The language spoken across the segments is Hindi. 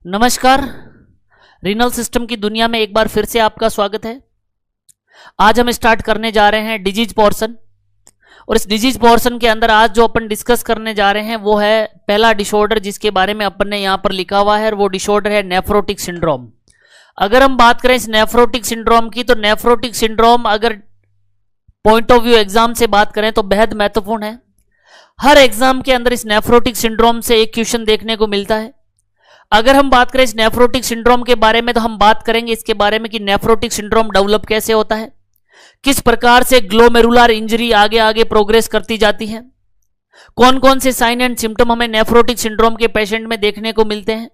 नमस्कार। रीनल सिस्टम की दुनिया में एक बार फिर से आपका स्वागत है। आज हम स्टार्ट करने जा रहे हैं डिजीज पोर्शन, और इस डिजीज पोर्शन के अंदर आज जो अपन डिस्कस करने जा रहे हैं वो है पहला डिसऑर्डर, जिसके बारे में अपन ने यहाँ पर लिखा हुआ है, और वो डिसऑर्डर है नेफ्रोटिक सिंड्रोम। अगर हम बात करें इस नेफ्रोटिक सिंड्रोम की, तो नेफ्रोटिक सिंड्रोम अगर पॉइंट ऑफ व्यू एग्जाम से बात करें तो बेहद महत्वपूर्ण है। हर एग्जाम के अंदर इस नेफ्रोटिक सिंड्रोम से एक क्वेश्चन देखने को मिलता है। अगर हम बात करें इस नेफ्रोटिक सिंड्रोम के बारे में, तो हम बात करेंगे इसके बारे में कि नेफ्रोटिक सिंड्रोम डेवलप कैसे होता है, किस प्रकार से ग्लोमेरुलर इंजरी आगे आगे प्रोग्रेस करती जाती है, कौन कौन से साइन एंड सिम्टम हमें नेफ्रोटिक सिंड्रोम के पेशेंट में देखने को मिलते हैं।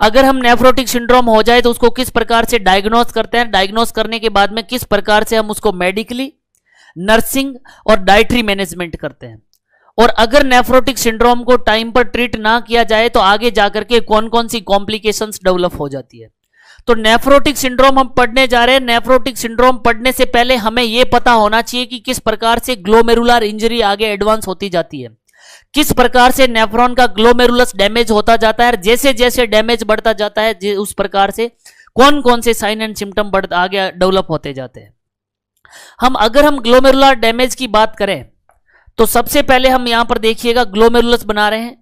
अगर हम नेफ्रोटिक सिंड्रोम हो जाए तो उसको किस प्रकार से डायग्नोस करते हैं, डायग्नोस करने के बाद में किस प्रकार से हम उसको मेडिकली, नर्सिंग और डाइटरी मैनेजमेंट करते हैं, और अगर नेफ्रोटिक सिंड्रोम को टाइम पर ट्रीट ना किया जाए तो आगे जाकर के कौन कौन सी कॉम्प्लिकेशंस डेवलप हो जाती है। तो नेफ्रोटिक सिंड्रोम हम पढ़ने जा रहे हैं। नेफ्रोटिक सिंड्रोम पढ़ने से पहले हमें यह पता होना चाहिए कि किस प्रकार से ग्लोमेरुलर इंजरी आगे एडवांस होती जाती है, किस प्रकार से नेफ्रॉन का ग्लोमेरुलस डैमेज होता जाता है, जैसे जैसे डैमेज बढ़ता जाता है उस प्रकार से कौन कौन से साइन एंड सिम्टम आगे डेवलप होते जाते हैं। अगर हम ग्लोमेरुलर डैमेज की बात करें तो सबसे पहले हम यहां पर देखिएगा ग्लोमेरुलस बना रहे हैं।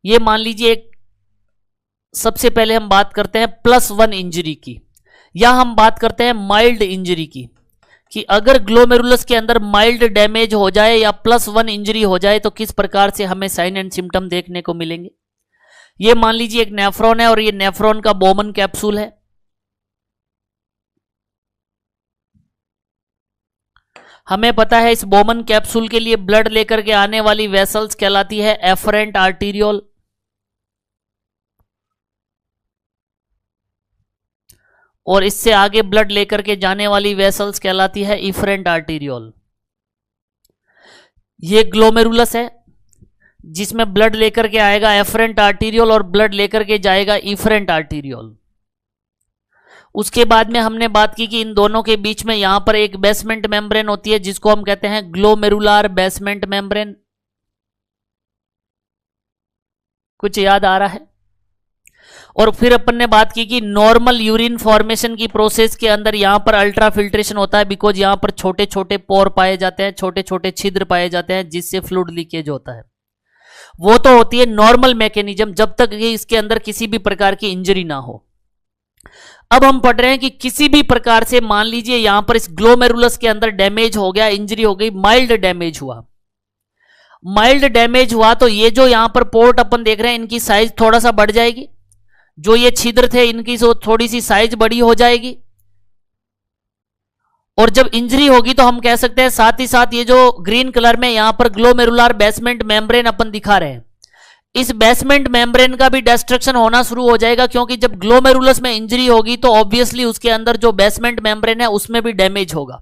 ये मान लीजिए सबसे पहले हम बात करते हैं +1 इंजरी की, या हम बात करते हैं माइल्ड इंजरी की, कि अगर ग्लोमेरुलस के अंदर माइल्ड डैमेज हो जाए या +1 इंजरी हो जाए तो किस प्रकार से हमें साइन एंड सिम्टम देखने को मिलेंगे। ये मान लीजिए एक नेफ्रॉन है और ये नेफ्रॉन का बोमन कैप्सूल है। हमें पता है इस बोमन कैप्सूल के लिए ब्लड लेकर के आने वाली वेसल्स कहलाती है एफरेंट आर्टीरियोल, और इससे आगे ब्लड लेकर के जाने वाली वेसल्स कहलाती है इफरेंट आर्टीरियोल। ये ग्लोमेरुलस है जिसमें ब्लड लेकर के आएगा एफरेंट आर्टीरियोल और ब्लड लेकर के जाएगा इफरेंट आर्टीरियोल। उसके बाद में हमने बात की कि इन दोनों के बीच में यहां पर एक बेसमेंट मेम्ब्रेन होती है जिसको हम कहते हैं ग्लोमेरुलर बेसमेंट मेम्ब्रेन। कुछ याद आ रहा है? और फिर अपन ने बात की कि नॉर्मल यूरिन फॉर्मेशन की प्रोसेस के अंदर यहां पर अल्ट्रा फिल्ट्रेशन होता है, बिकॉज यहां पर छोटे छोटे पोर पाए जाते हैं, छोटे छोटे छिद्र पाए जाते हैं जिससे फ्लूइड लीकेज होता है। वो तो होती है नॉर्मल मैकेनिज्म, जब तक ये इसके अंदर किसी भी प्रकार की इंजरी ना हो। अब हम पढ़ रहे हैं कि किसी भी प्रकार से मान लीजिए यहां पर इस ग्लोमेरुलस के अंदर डैमेज हो गया, इंजरी हो गई, माइल्ड डैमेज हुआ। माइल्ड डैमेज हुआ तो ये जो यहां पर पोर्ट अपन देख रहे हैं इनकी साइज थोड़ा सा बढ़ जाएगी, जो ये छिद्र थे इनकी थोड़ी सी साइज बड़ी हो जाएगी, और जब इंजरी होगी तो हम कह सकते हैं साथ ही साथ ये जो ग्रीन कलर में यहां पर ग्लोमेरुलर बेसमेंट मेम्ब्रेन अपन दिखा रहे हैं, इस बेसमेंट मेम्ब्रेन का भी डिस्ट्रक्शन होना शुरू हो जाएगा, क्योंकि जब ग्लोमेरुलस में इंजरी होगी तो ऑब्वियसली उसके अंदर जो बेसमेंट मेम्ब्रेन है उसमें भी डैमेज होगा।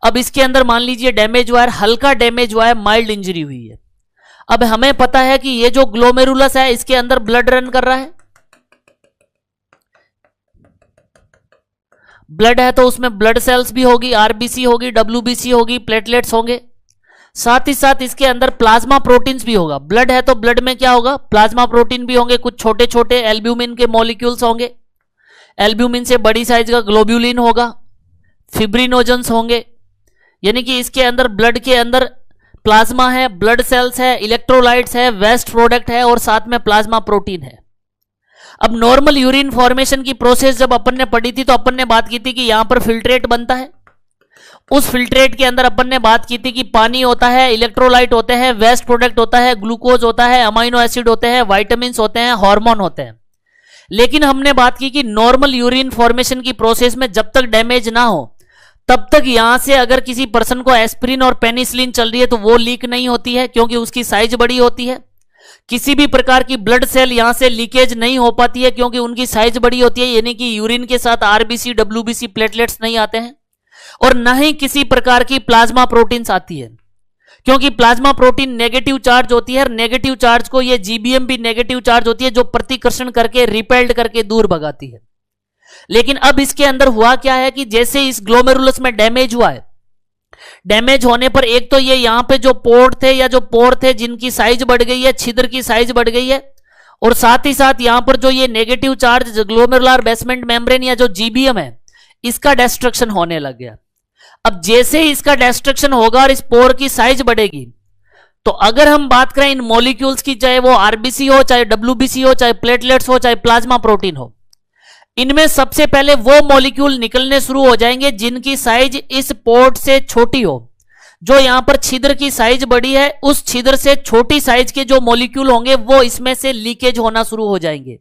अब इसके अंदर मान लीजिए डैमेज हुआ है, हल्का डैमेज हुआ है, माइल्ड इंजरी हुई है। अब हमें पता है कि ये जो ग्लोमेरुलस है इसके अंदर ब्लड रन कर रहा है, ब्लड है तो उसमें ब्लड सेल्स भी होगी, आरबीसी होगी, डब्ल्यूबीसी होगी, प्लेटलेट्स होंगे, साथ ही साथ इसके अंदर प्लाज्मा प्रोटीन्स भी होगा। ब्लड है तो ब्लड में क्या होगा, प्लाज्मा प्रोटीन भी होंगे, कुछ छोटे छोटे एल्ब्यूमिन के मॉलिक्यूल्स होंगे, एल्ब्यूमिन से बड़ी साइज का ग्लोब्यूलिन होगा, फिब्रिनोजेंस होंगे, यानी कि इसके अंदर ब्लड के अंदर प्लाज्मा है, ब्लड सेल्स है, इलेक्ट्रोलाइट्स है, वेस्ट प्रोडक्ट है, और साथ में प्लाज्मा प्रोटीन है। अब नॉर्मल यूरिन फॉर्मेशन की प्रोसेस जब अपन ने पढ़ी थी तो अपन ने बात की थी कि यहां पर फिल्ट्रेट बनता है। उस फिल्ट्रेट के अंदर अपन ने बात की थी कि पानी होता है, इलेक्ट्रोलाइट होते हैं, वेस्ट प्रोडक्ट होता है, ग्लूकोज होता है, अमाइनो एसिड होते हैं, विटामिन्स होते हैं, हार्मोन होते हैं। लेकिन हमने बात की कि नॉर्मल यूरिन फॉर्मेशन की प्रोसेस में जब तक डैमेज ना हो तब तक यहां से अगर किसी पर्सन को एस्पिरिन और पेनिसिलिन चल रही है तो वो लीक नहीं होती है, क्योंकि उसकी साइज बड़ी होती है। किसी भी प्रकार की ब्लड सेल यहां से लीकेज नहीं हो पाती है, क्योंकि उनकी साइज बड़ी होती है, यानी कि यूरिन के साथ आरबीसी, डब्ल्यूबीसी, प्लेटलेट्स नहीं आते हैं, और न ही किसी प्रकार की प्लाज्मा प्रोटीन्स आती है, क्योंकि प्लाज्मा प्रोटीन नेगेटिव चार्ज होती है, और नेगेटिव चार्ज को ये जीबीएम भी नेगेटिव चार्ज होती है जो प्रतिकर्षण करके रिपेल्ड करके दूर भगाती है। लेकिन अब इसके अंदर हुआ क्या है कि जैसे इस ग्लोमेरुलस में डैमेज हुआ है, डैमेज होने पर एक तो ये यहां पे जो पोर्ट थे या जो पोर थे जिनकी साइज बढ़ गई है, छिद्र की साइज बढ़ गई है, और साथ ही साथ यहां पर जो ये negative charge glomerular basement membrane या जो जीबीएम है, इसका डिस्ट्रक्शन होने लग गया। अब जैसे ही इसका डिस्ट्रक्शन होगा और इस पोर की साइज बढ़ेगी, तो अगर हम बात करें इन मॉलिक्यूल्स की, चाहे वो आरबीसी हो, चाहे डब्ल्यूबीसी हो, चाहे प्लेटलेट्स हो, चाहे प्लाज्मा प्रोटीन हो, इनमें सबसे पहले वो मॉलिक्यूल निकलने शुरू हो जाएंगे जिनकी साइज इस पोर्ट से छोटी हो। जो यहां पर छिद्र की साइज बड़ी है, उस छिद्र से छोटी साइज के जो मॉलिक्यूल होंगे वो इसमें से लीकेज होना शुरू हो जाएंगे।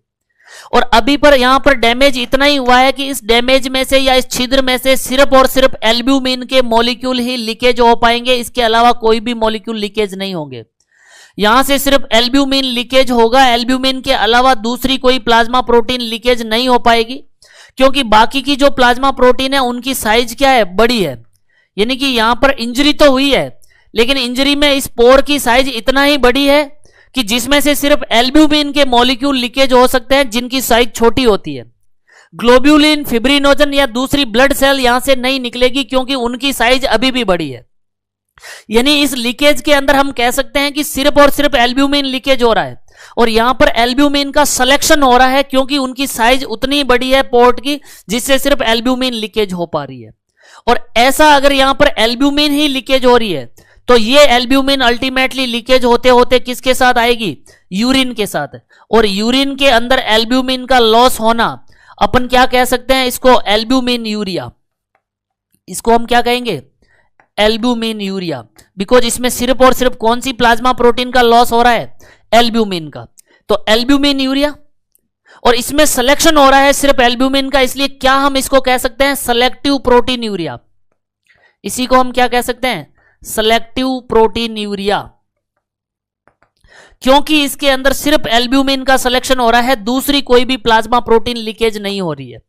और अभी पर यहां पर डैमेज इतना ही हुआ है कि इस डैमेज में से या इस छिद्र में से सिर्फ और सिर्फ एल्ब्यूमिन के मॉलिक्यूल ही लीकेज हो पाएंगे, इसके अलावा कोई भी मॉलिक्यूल लीकेज नहीं होंगे। यहां से सिर्फ एल्ब्यूमिन लीकेज होगा, एल्ब्यूमिन के अलावा दूसरी कोई प्लाज्मा प्रोटीन लीकेज नहीं हो पाएगी, क्योंकि बाकी की जो प्लाज्मा प्रोटीन है उनकी साइज क्या है, बड़ी है। यानी कि यहां पर इंजरी तो हुई है, लेकिन इंजरी में इस पोर की साइज इतना ही बड़ी है कि जिसमें से सिर्फ एल्ब्यूमिन के मॉलिक्यूल लीकेज हो सकते हैं जिनकी साइज छोटी होती है। ग्लोब्यूलिन, फिब्रिनोजन या दूसरी ब्लड सेल यहां से नहीं निकलेगी, क्योंकि उनकी साइज अभी भी बड़ी है। यानी इस लीकेज के अंदर हम कह सकते हैं कि सिर्फ और सिर्फ एल्ब्यूमिन लीकेज हो रहा है, और यहां पर एल्ब्यूमिन का सिलेक्शन हो रहा है, क्योंकि उनकी साइज उतनी बड़ी है पोर्ट की, जिससे सिर्फ एल्ब्यूमिन लीकेज हो पा रही है। और ऐसा अगर यहां पर एल्ब्यूमिन ही लीकेज हो रही है, तो ये एल्ब्यूमिन अल्टीमेटली लीकेज होते होते किसके साथ आएगी, यूरिन के साथ। और यूरिन के अंदर एल्ब्यूमिन का लॉस होना, अपन क्या कह सकते हैं, इसको एल्ब्यूमिन यूरिया, इसको हम क्या कहेंगे, एल्ब्यूमिन यूरिया। बिकॉज इसमें सिर्फ और सिर्फ कौन सी प्लाज्मा प्रोटीन का लॉस हो रहा है, एल्ब्यूमिन का, तो एल्ब्यूमिन यूरिया। और इसमें सिलेक्शन हो रहा है सिर्फ एल्ब्यूमिन का, इसलिए क्या हम इसको कह सकते हैं, सेलेक्टिव प्रोटीन यूरिया। इसी को हम क्या कह सकते हैं, सेलेक्टिव प्रोटीन यूरिया, क्योंकि इसके अंदर सिर्फ एल्ब्यूमिन का सिलेक्शन हो रहा है, दूसरी कोई भी प्लाज्मा प्रोटीन लीकेज नहीं हो रही है,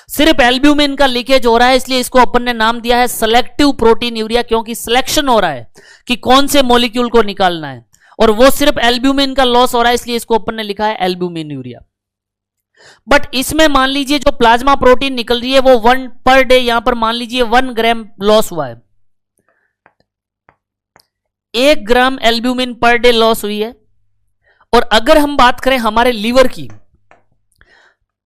सिर्फ एल्ब्यूमिन का लीकेज हो रहा है। इसलिए इसको अपन ने नाम दिया है सेलेक्टिव प्रोटीन यूरिया, क्योंकि सिलेक्शन हो रहा है कि कौन से मॉलिक्यूल को निकालना है, और वो सिर्फ एल्ब्यूमिन का लॉस हो रहा है, इसलिए इसको अपन ने लिखा है एल्ब्यूमिन यूरिया। बट इसमें मान लीजिए जो प्लाज्मा प्रोटीन निकल रही है वो 1 पर डे, यहां पर मान लीजिए 1 ग्राम लॉस हुआ है, 1 ग्राम एल्ब्यूमिन पर डे लॉस हुई है। और अगर हम बात करें हमारे लीवर की,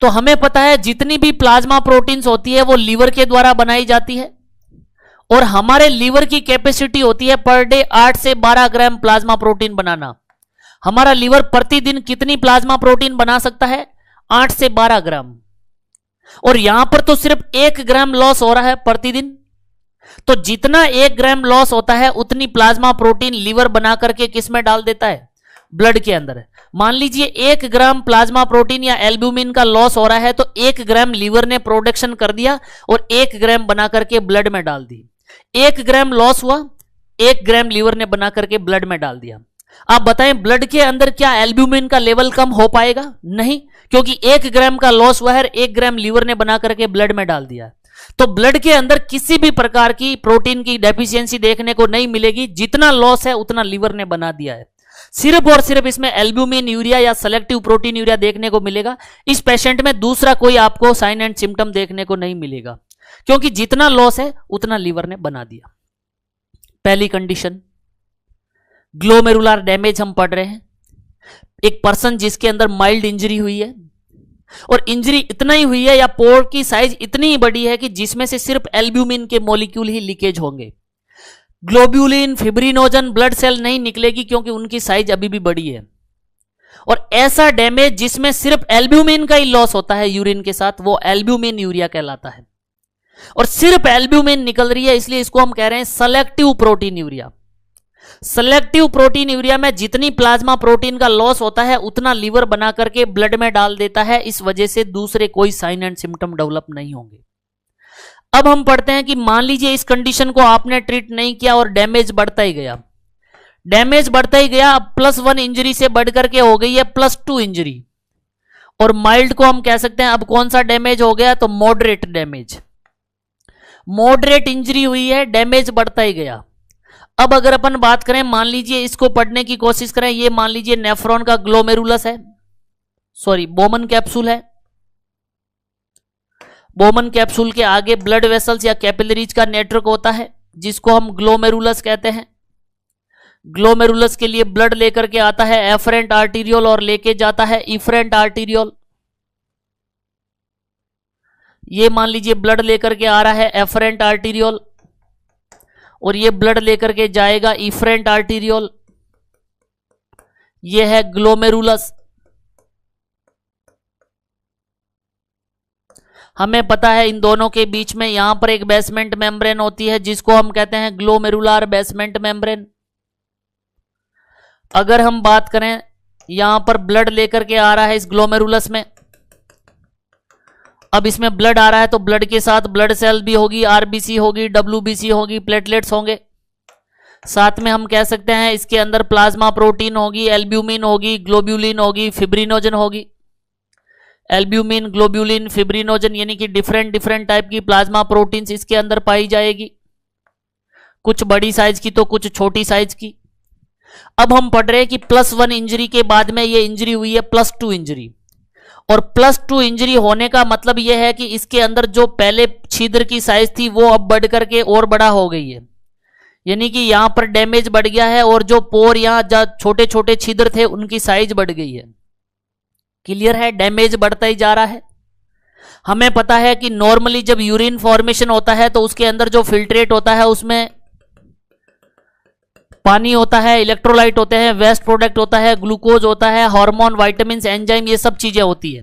तो हमें पता है जितनी भी प्लाज्मा प्रोटीन्स होती है वो लीवर के द्वारा बनाई जाती है, और हमारे लीवर की कैपेसिटी होती है पर डे 8 से 12 ग्राम प्लाज्मा प्रोटीन बनाना। हमारा लीवर प्रतिदिन कितनी प्लाज्मा प्रोटीन बना सकता है, 8 से 12 ग्राम। और यहां पर तो सिर्फ 1 ग्राम लॉस हो रहा है प्रतिदिन, तो जितना 1 ग्राम लॉस होता है उतनी प्लाज्मा प्रोटीन लीवर बना करके किसमें डाल देता है, ब्लड के अंदर। मान लीजिए 1 ग्राम प्लाज्मा प्रोटीन या एल्ब्यूमिन का लॉस हो रहा है, तो 1 ग्राम लीवर ने प्रोडक्शन कर दिया और 1 ग्राम बना करके ब्लड में डाल दी। 1 ग्राम लॉस हुआ, 1 ग्राम लीवर ने बना करके ब्लड में डाल दिया। आप बताएं ब्लड के अंदर क्या एल्ब्यूमिन का लेवल कम हो पाएगा, नहीं, क्योंकि 1 ग्राम का लॉस हुआ है, 1 ग्राम लीवर ने बना करके ब्लड में डाल दिया। तो ब्लड के अंदर किसी भी प्रकार की प्रोटीन की डेफिशिएंसी देखने को नहीं मिलेगी, जितना लॉस है उतना लीवर ने बना दिया है। सिर्फ और सिर्फ इसमें एल्ब्यूमिन यूरिया या सेलेक्टिव प्रोटीन यूरिया देखने को मिलेगा। इस पेशेंट में दूसरा कोई आपको साइन एंड सिम्टम देखने को नहीं मिलेगा, क्योंकि जितना लॉस है उतना लीवर ने बना दिया। पहली कंडीशन, ग्लोमेरुलर डैमेज हम पढ़ रहे हैं। एक पर्सन जिसके अंदर माइल्ड इंजरी हुई है, और इंजरी इतना ही हुई है या पोर की साइज इतनी ही बड़ी है कि जिसमें से सिर्फ एल्ब्यूमिन के मॉलिक्यूल ही लीकेज होंगे। ग्लोब्यूलिन, फिब्रिनोजन, ब्लड सेल नहीं निकलेगी, क्योंकि उनकी साइज अभी भी बड़ी है। और ऐसा डैमेज जिसमें सिर्फ एल्ब्यूमिन का ही लॉस होता है यूरिन के साथ, वो एल्ब्यूमिन यूरिया कहलाता है। और सिर्फ एल्ब्यूमिन निकल रही है, इसलिए इसको हम कह रहे हैं selective protein urea. Selective protein urea में जितनी प्लाज्मा प्रोटीन का लॉस होता है उतना लीवर बना करके ब्लड में डाल देता है, इस वजह से दूसरे कोई साइन एंड सिम्टम डेवलप नहीं होंगे। अब हम पढ़ते हैं कि मान लीजिए इस कंडीशन को आपने ट्रीट नहीं किया और डैमेज बढ़ता ही गया, डैमेज बढ़ता ही गया। अब +1 इंजरी से बढ़ करके हो गई है +2 इंजरी, और माइल्ड को हम कह सकते हैं अब कौन सा डैमेज हो गया, तो मॉडरेट डैमेज। मॉडरेट इंजरी हुई है, डैमेज बढ़ता ही गया। अब अगर अपन बात करें, मान लीजिए इसको पढ़ने की कोशिश करें, ये मान लीजिए नेफ्रॉन का ग्लोमेरुलस है, सॉरी बोमन कैप्सूल है। बोमन कैप्सूल के आगे ब्लड वेसल्स या कैपिलरीज का नेटवर्क होता है, जिसको हम ग्लोमेरुलस कहते हैं। ग्लोमेरुलस के लिए ब्लड लेकर के आता है एफरेंट आर्टीरियोल और लेके जाता है इफरेंट आर्टीरियोल। ये मान लीजिए ब्लड लेकर के आ रहा है एफरेंट आर्टीरियोल और ये ब्लड लेकर के जाएगा इफरेंट आर्टीरियोल। ये है ग्लोमेरुलस। हमें पता है इन दोनों के बीच में यहां पर एक बेसमेंट मेम्ब्रेन होती है जिसको हम कहते हैं ग्लोमेरुलर बेसमेंट मेम्ब्रेन। अगर हम बात करें यहां पर ब्लड लेकर के आ रहा है इस ग्लोमेरुलस में, अब इसमें ब्लड आ रहा है तो ब्लड के साथ ब्लड सेल भी होगी, आरबीसी होगी, डब्ल्यूबीसी होगी, प्लेटलेट्स होंगे। साथ में हम कह सकते हैं इसके अंदर प्लाज्मा प्रोटीन होगी, एल्ब्यूमिन होगी, ग्लोब्यूलिन होगी, फिब्रिनोजन होगी। एल्ब्यूमिन, ग्लोब्यूलिन, फिब्रिनोजन यानी कि डिफरेंट टाइप की प्लाज्मा प्रोटीन्स इसके अंदर पाई जाएगी, कुछ बड़ी साइज की तो कुछ छोटी साइज की। अब हम पढ़ रहे हैं कि +1 इंजरी के बाद में ये इंजरी हुई है +2 इंजरी, और +2 इंजरी होने का मतलब यह है कि इसके अंदर जो पहले छिद्र की साइज थी वो अब बढ़ करके और बड़ा हो गई है, यानी कि यहां पर डैमेज बढ़ गया है और जो पोर यहां छोटे छोटे छिद्र थे उनकी साइज बढ़ गई है। क्लियर है, डैमेज बढ़ता ही जा रहा है। हमें पता है कि नॉर्मली जब यूरिन फॉर्मेशन होता है तो उसके अंदर जो फिल्ट्रेट होता है उसमें पानी होता है, इलेक्ट्रोलाइट होते हैं, वेस्ट प्रोडक्ट होता है, ग्लूकोज होता है, हार्मोन, विटामिन्स, एंजाइम, ये सब चीजें होती है।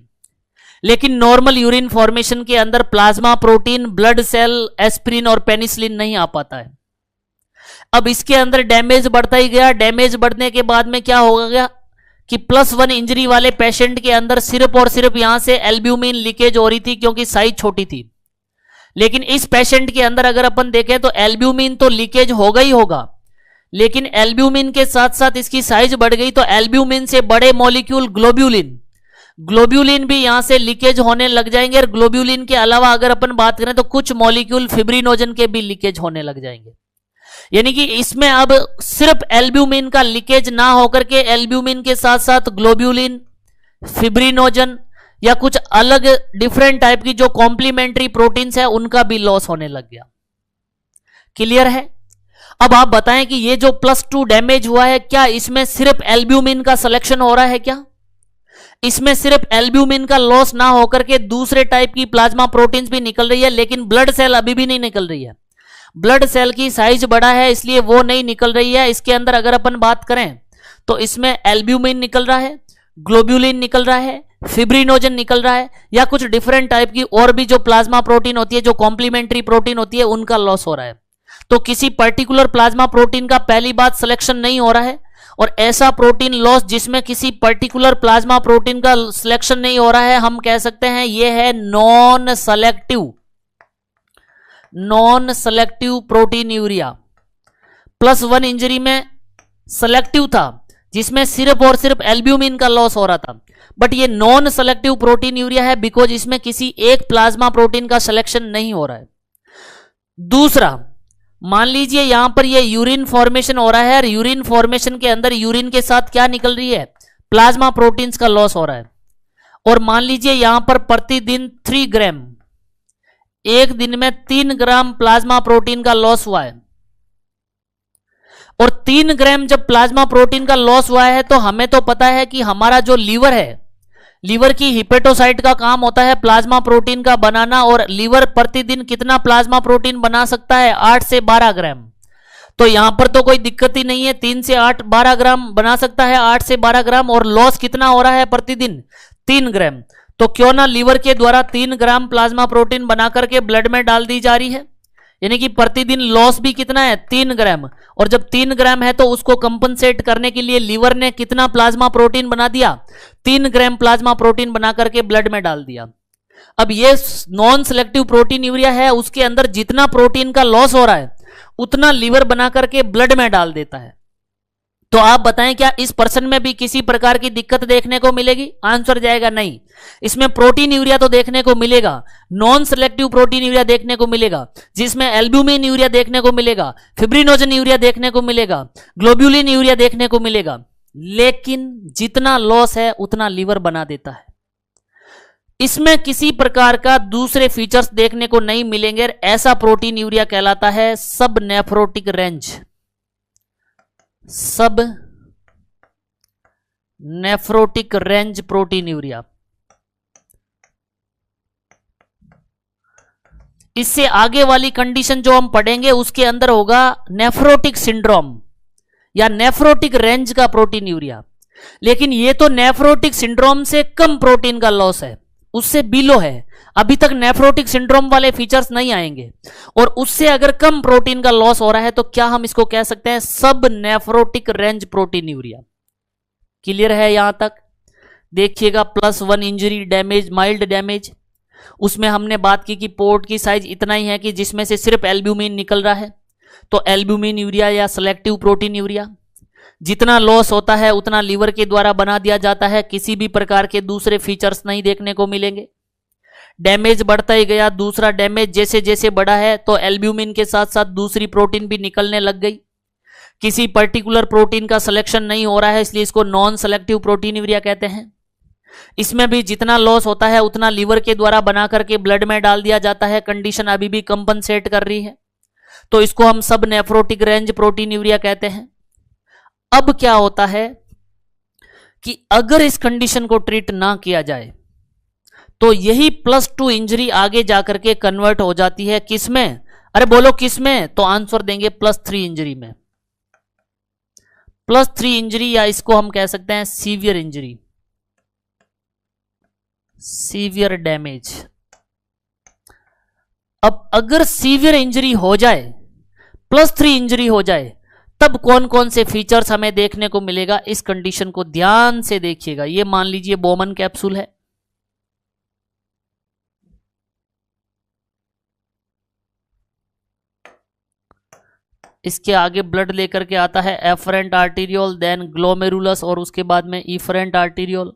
लेकिन नॉर्मल यूरिन फॉर्मेशन के अंदर plasma protein, blood cell, aspirin और पेनिसिलिन नहीं आ पाता है। अब इसके अंदर डैमेज बढ़ता ही गया। डैमेज बढ़ने के बाद में क्या हो गया कि +1 इंजरी वाले पेशेंट के अंदर सिर्फ और सिर्फ यहां से एल्ब्यूमिन लीकेज हो रही थी क्योंकि साइज छोटी थी। लेकिन इस पेशेंट के अंदर अगर अपन देखें तो एल्ब्यूमिन तो लीकेज होगा ही होगा, लेकिन एल्ब्यूमिन के साथ साथ इसकी साइज बढ़ गई तो एल्ब्यूमिन से बड़े मॉलिक्यूल ग्लोब्यूलिन भी यहां से लीकेज होने लग जाएंगे। और ग्लोब्यूलिन के अलावा अगर अपन बात करें तो कुछ मॉलिक्यूल फिब्रिनोजन के भी लीकेज होने लग जाएंगे। यानी कि इसमें अब सिर्फ एल्ब्यूमिन का लीकेज ना होकर के एल्ब्यूमिन के साथ साथ ग्लोब्यूलिन, फिब्रिनोजन या कुछ अलग डिफरेंट टाइप की जो कॉम्प्लीमेंट्री प्रोटीन्स है उनका भी लॉस होने लग गया। क्लियर है? अब आप बताएं कि ये जो +2 डैमेज हुआ है, क्या इसमें सिर्फ एल्ब्यूमिन का सिलेक्शन हो रहा है? क्या इसमें सिर्फ एल्ब्यूमिन का लॉस ना होकर के दूसरे टाइप की प्लाज्मा प्रोटीन्स भी निकल रही है? लेकिन ब्लड सेल अभी भी नहीं निकल रही है। ब्लड सेल की साइज बड़ा है इसलिए वो नहीं निकल रही है। इसके अंदर अगर अपन बात करें तो इसमें एल्ब्यूमिन निकल रहा है, ग्लोब्यूलिन निकल रहा है, फिब्रिनोजन निकल रहा है, या कुछ डिफरेंट टाइप की और भी जो प्लाज्मा प्रोटीन होती है, जो कॉम्प्लीमेंट्री प्रोटीन होती है, उनका लॉस हो रहा है। तो किसी पर्टिकुलर प्लाज्मा प्रोटीन का पहली बात सिलेक्शन नहीं हो रहा है, और ऐसा प्रोटीन लॉस जिसमें किसी पर्टिकुलर प्लाज्मा प्रोटीन का सिलेक्शन नहीं हो रहा है, हम कह सकते हैं यह है नॉन सेलेक्टिव प्रोटीनयूरिया। +1 इंजरी में सेलेक्टिव था जिसमें सिर्फ और सिर्फ एल्ब्यूमिन का लॉस हो रहा था, बट ये नॉन सेलेक्टिव प्रोटीनयूरिया है बिकॉज इसमें किसी एक प्लाज्मा प्रोटीन का सिलेक्शन नहीं हो रहा है। दूसरा, मान लीजिए यहां पर ये यूरिन फॉर्मेशन हो रहा है और यूरिन फॉर्मेशन के अंदर यूरिन के साथ क्या निकल रही है? प्लाज्मा प्रोटीन्स का लॉस हो रहा है। और मान लीजिए यहां पर प्रतिदिन 3 ग्राम, एक दिन में 3 ग्राम प्लाज्मा प्रोटीन का लॉस हुआ है। और 3 ग्राम जब प्लाज्मा प्रोटीन का लॉस हुआ है तो हमें तो पता है कि हमारा जो लीवर है, लीवर की हिपेटोसाइट का काम होता है प्लाज्मा प्रोटीन का बनाना, और लीवर प्रतिदिन कितना प्लाज्मा प्रोटीन बना सकता है? 8 से 12 ग्राम। तो यहां पर तो कोई दिक्कत ही नहीं है, 3 से 8 12 ग्राम बना सकता है, 8 से 12 ग्राम। और लॉस कितना हो रहा है प्रतिदिन? 3 ग्राम। तो क्यों ना लीवर के द्वारा 3 ग्राम प्लाज्मा प्रोटीन बना करके ब्लड में डाल दी जा रही है, यानी कि प्रतिदिन लॉस भी कितना है? 3 ग्राम। और जब 3 ग्राम है तो उसको कंपनसेट करने के लिए लीवर ने कितना प्लाज्मा प्रोटीन बना दिया? 3 ग्राम प्लाज्मा प्रोटीन बना करके ब्लड में डाल दिया। अब ये नॉन सेलेक्टिव प्रोटीनयूरिया है, उसके अंदर जितना प्रोटीन का लॉस हो रहा है उतना लीवर बना करके ब्लड में डाल देता है। तो आप बताएं क्या इस पर्सन में भी किसी प्रकार की दिक्कत देखने को मिलेगी? आंसर जाएगा नहीं। इसमें प्रोटीन यूरिया तो देखने को मिलेगा, नॉन सेलेक्टिव प्रोटीन यूरिया देखने को मिलेगा, जिसमें एल्ब्यूमिन यूरिया देखने को मिलेगा, फिब्रिनोजन यूरिया देखने को मिलेगा, ग्लोब्यूलिन यूरिया देखने को मिलेगा, लेकिन जितना लॉस है उतना लीवर बना देता है। इसमें किसी प्रकार का दूसरे फीचर्स देखने को नहीं मिलेंगे। ऐसा प्रोटीन यूरिया कहलाता है सब नेफ्रोटिक रेंज। सब नेफ्रोटिक रेंज प्रोटीन्यूरिया। इससे आगे वाली कंडीशन जो हम पढ़ेंगे उसके अंदर होगा नेफ्रोटिक सिंड्रोम या नेफ्रोटिक रेंज का प्रोटीन्यूरिया। लेकिन ये तो नेफ्रोटिक सिंड्रोम से कम प्रोटीन का लॉस है, उससे बिलो है, अभी तक नेफ्रोटिक सिंड्रोम वाले फीचर्स नहीं आएंगे। और उससे अगर कम प्रोटीन का लॉस हो रहा है तो क्या हम इसको कह सकते हैं? सब नेफ्रोटिक रेंज प्रोटीन्यूरिया। क्लियर है यहां तक? देखिएगा, +1 इंजरी, डैमेज, माइल्ड डैमेज, उसमें हमने बात की कि पोर्ट की साइज इतना ही है कि जिसमें से सिर्फ एल्ब्यूमिन निकल रहा है, तो एल्ब्यूमिन यूरिया या सेलेक्टिव प्रोटीन यूरिया। जितना लॉस होता है उतना लीवर के द्वारा बना दिया जाता है, किसी भी प्रकार के दूसरे फीचर्स नहीं देखने को मिलेंगे। डैमेज बढ़ता ही गया, दूसरा डैमेज जैसे जैसे बढ़ा है तो एल्ब्यूमिन के साथ साथ दूसरी प्रोटीन भी निकलने लग गई। किसी पर्टिकुलर प्रोटीन का सिलेक्शन नहीं हो रहा है, इसलिए इसको नॉन सेलेक्टिव प्रोटीन यूरिया कहते हैं। इसमें भी जितना लॉस होता है उतना लीवर के द्वारा बना करके ब्लड में डाल दिया जाता है, कंडीशन अभी भी कंपनसेट कर रही है, तो इसको हम सब नेफ्रोटिक रेंज प्रोटीन यूरिया कहते हैं। अब क्या होता है कि अगर इस कंडीशन को ट्रीट ना किया जाए तो यही +2 इंजरी आगे जाकर के कन्वर्ट हो जाती है किसमें? अरे बोलो किसमें? तो आंसर देंगे +3 इंजरी में। +3 इंजरी, या इसको हम कह सकते हैं सीवियर इंजरी, सीवियर डैमेज। अब अगर सीवियर इंजरी हो जाए, +3 इंजरी हो जाए, तब कौन कौन से फीचर्स हमें देखने को मिलेगा? इस कंडीशन को ध्यान से देखिएगा। ये मान लीजिए बोमन कैप्सूल है, इसके आगे ब्लड लेकर के आता है एफरेंट आर्टीरियोल, देन ग्लोमेरुलस, और उसके बाद में इफरेंट आर्टीरियोल।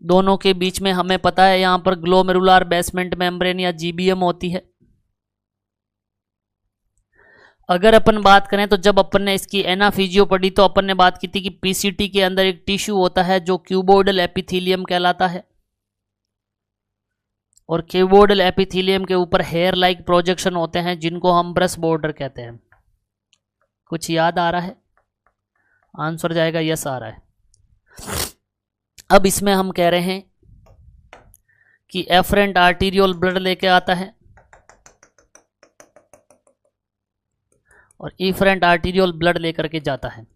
दोनों के बीच में हमें पता है यहां पर ग्लोमेरुलर बेसमेंट मेम्ब्रेन या जीबीएम होती है। अगर अपन बात करें तो जब अपन ने इसकी एनाफिजियो पढ़ी तो अपन ने बात की थी कि पीसीटी के अंदर एक टिश्यू होता है जो क्यूबोइडल एपिथेलियम कहलाता है, और क्यूबोइडल एपिथेलियम के ऊपर हेयर लाइक प्रोजेक्शन होते हैं जिनको हम ब्रश बॉर्डर कहते हैं। कुछ याद आ रहा है? आंसर जाएगा यस आ रहा है। अब इसमें हम कह रहे हैं कि एफरेंट आर्टीरियोल ब्लड लेके आता है और इफरेंट आर्टीरियोल ब्लड लेकर के जाता है।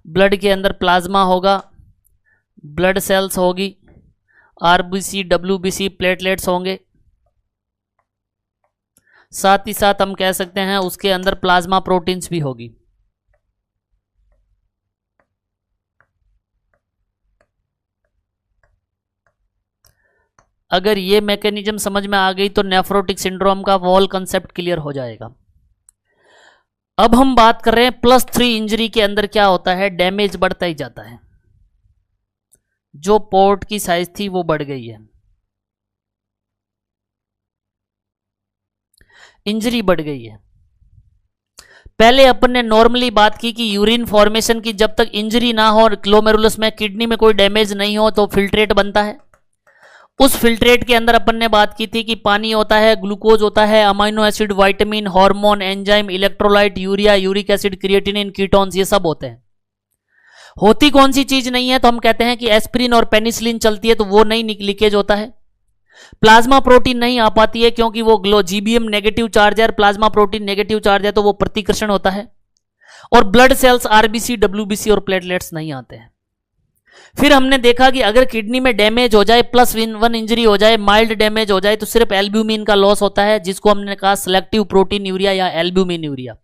ब्लड के अंदर प्लाज्मा होगा, ब्लड सेल्स होगी, आरबीसी, डब्ल्यूबीसी, प्लेटलेट्स होंगे, साथ ही साथ हम कह सकते हैं उसके अंदर प्लाज्मा प्रोटीन्स भी होगी। अगर ये मैकेनिज्म समझ में आ गई तो नेफ्रोटिक सिंड्रोम का वॉल कंसेप्ट क्लियर हो जाएगा। अब हम बात कर रहे हैं +3 इंजरी के अंदर क्या होता है? डैमेज बढ़ता ही जाता है, जो पोर्ट की साइज थी वो बढ़ गई है, इंजरी बढ़ गई है। पहले अपन ने नॉर्मली बात की कि यूरिन फॉर्मेशन की जब तक इंजरी ना हो और ग्लोमेरुलस में किडनी में कोई डैमेज नहीं हो तो फिल्ट्रेट बनता है। उस फिल्ट्रेट के अंदर अपन ने बात की थी कि पानी होता है, ग्लूकोज होता है, amino acid, vitamin, hormone, enzyme, electrolyte, urea, uric acid, creatinine, ketones, ये सब होते हैं। होती कौन सी चीज नहीं है? तो हम कहते हैं कि एस्पिरिन और पेनिसिलिन चलती है तो वो नहीं लीकेज होता है। प्लाज्मा प्रोटीन नहीं आ पाती है क्योंकि वो जीबीएम नेगेटिव चार्ज है, प्लाज्मा प्रोटीन नेगेटिव चार्ज है, तो वो प्रतिकर्षण होता है। और ब्लड सेल्स, आरबीसी, डब्ल्यूबीसी और प्लेटलेट्स नहीं आते हैं। फिर हमने देखा कि अगर किडनी में डैमेज हो जाए, +1 इंजरी हो जाए, माइल्ड डैमेज हो जाए, तो सिर्फ एल्ब्यूमिन का लॉस होता है, जिसको हमने कहा सेलेक्टिव प्रोटीन यूरिया या एल्ब्यूमिन यूरिया।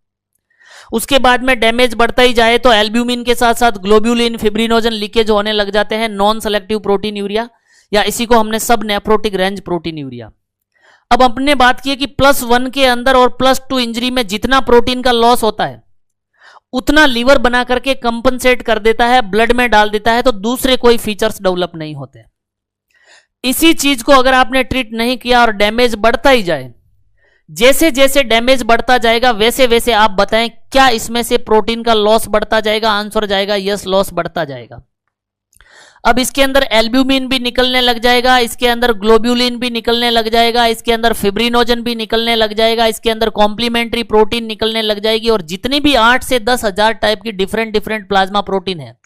उसके बाद में डैमेज बढ़ता ही जाए तो एल्ब्यूमिन के साथ साथ ग्लोब्यूलिन, फिब्रिनोजन लीकेज होने लग जाते हैं, नॉन सेलेक्टिव प्रोटीन यूरिया, या इसी को हमने सब नेफ्रोटिक रेंज प्रोटीन यूरिया। अब हमने बात की कि +1 के अंदर और +2 इंजरी में जितना प्रोटीन का लॉस होता है उतना लीवर बना करके कंपनसेट कर देता है, ब्लड में डाल देता है, तो दूसरे कोई फीचर्स डेवलप नहीं होते। इसी चीज को अगर आपने ट्रीट नहीं किया और डैमेज बढ़ता ही जाए, जैसे जैसे डैमेज बढ़ता जाएगा वैसे वैसे आप बताएं क्या इसमें से प्रोटीन का लॉस बढ़ता जाएगा? आंसर जाएगा यस, लॉस बढ़ता जाएगा। अब इसके अंदर एल्ब्यूमिन भी निकलने लग जाएगा, इसके अंदर ग्लोब्यूलिन भी निकलने लग जाएगा, इसके अंदर फिब्रिनोजन भी निकलने लग जाएगा, इसके अंदर कॉम्प्लीमेंट्री प्रोटीन निकलने लग जाएगी, और जितनी भी 8 से 10,000 टाइप की डिफरेंट प्लाज्मा प्रोटीन है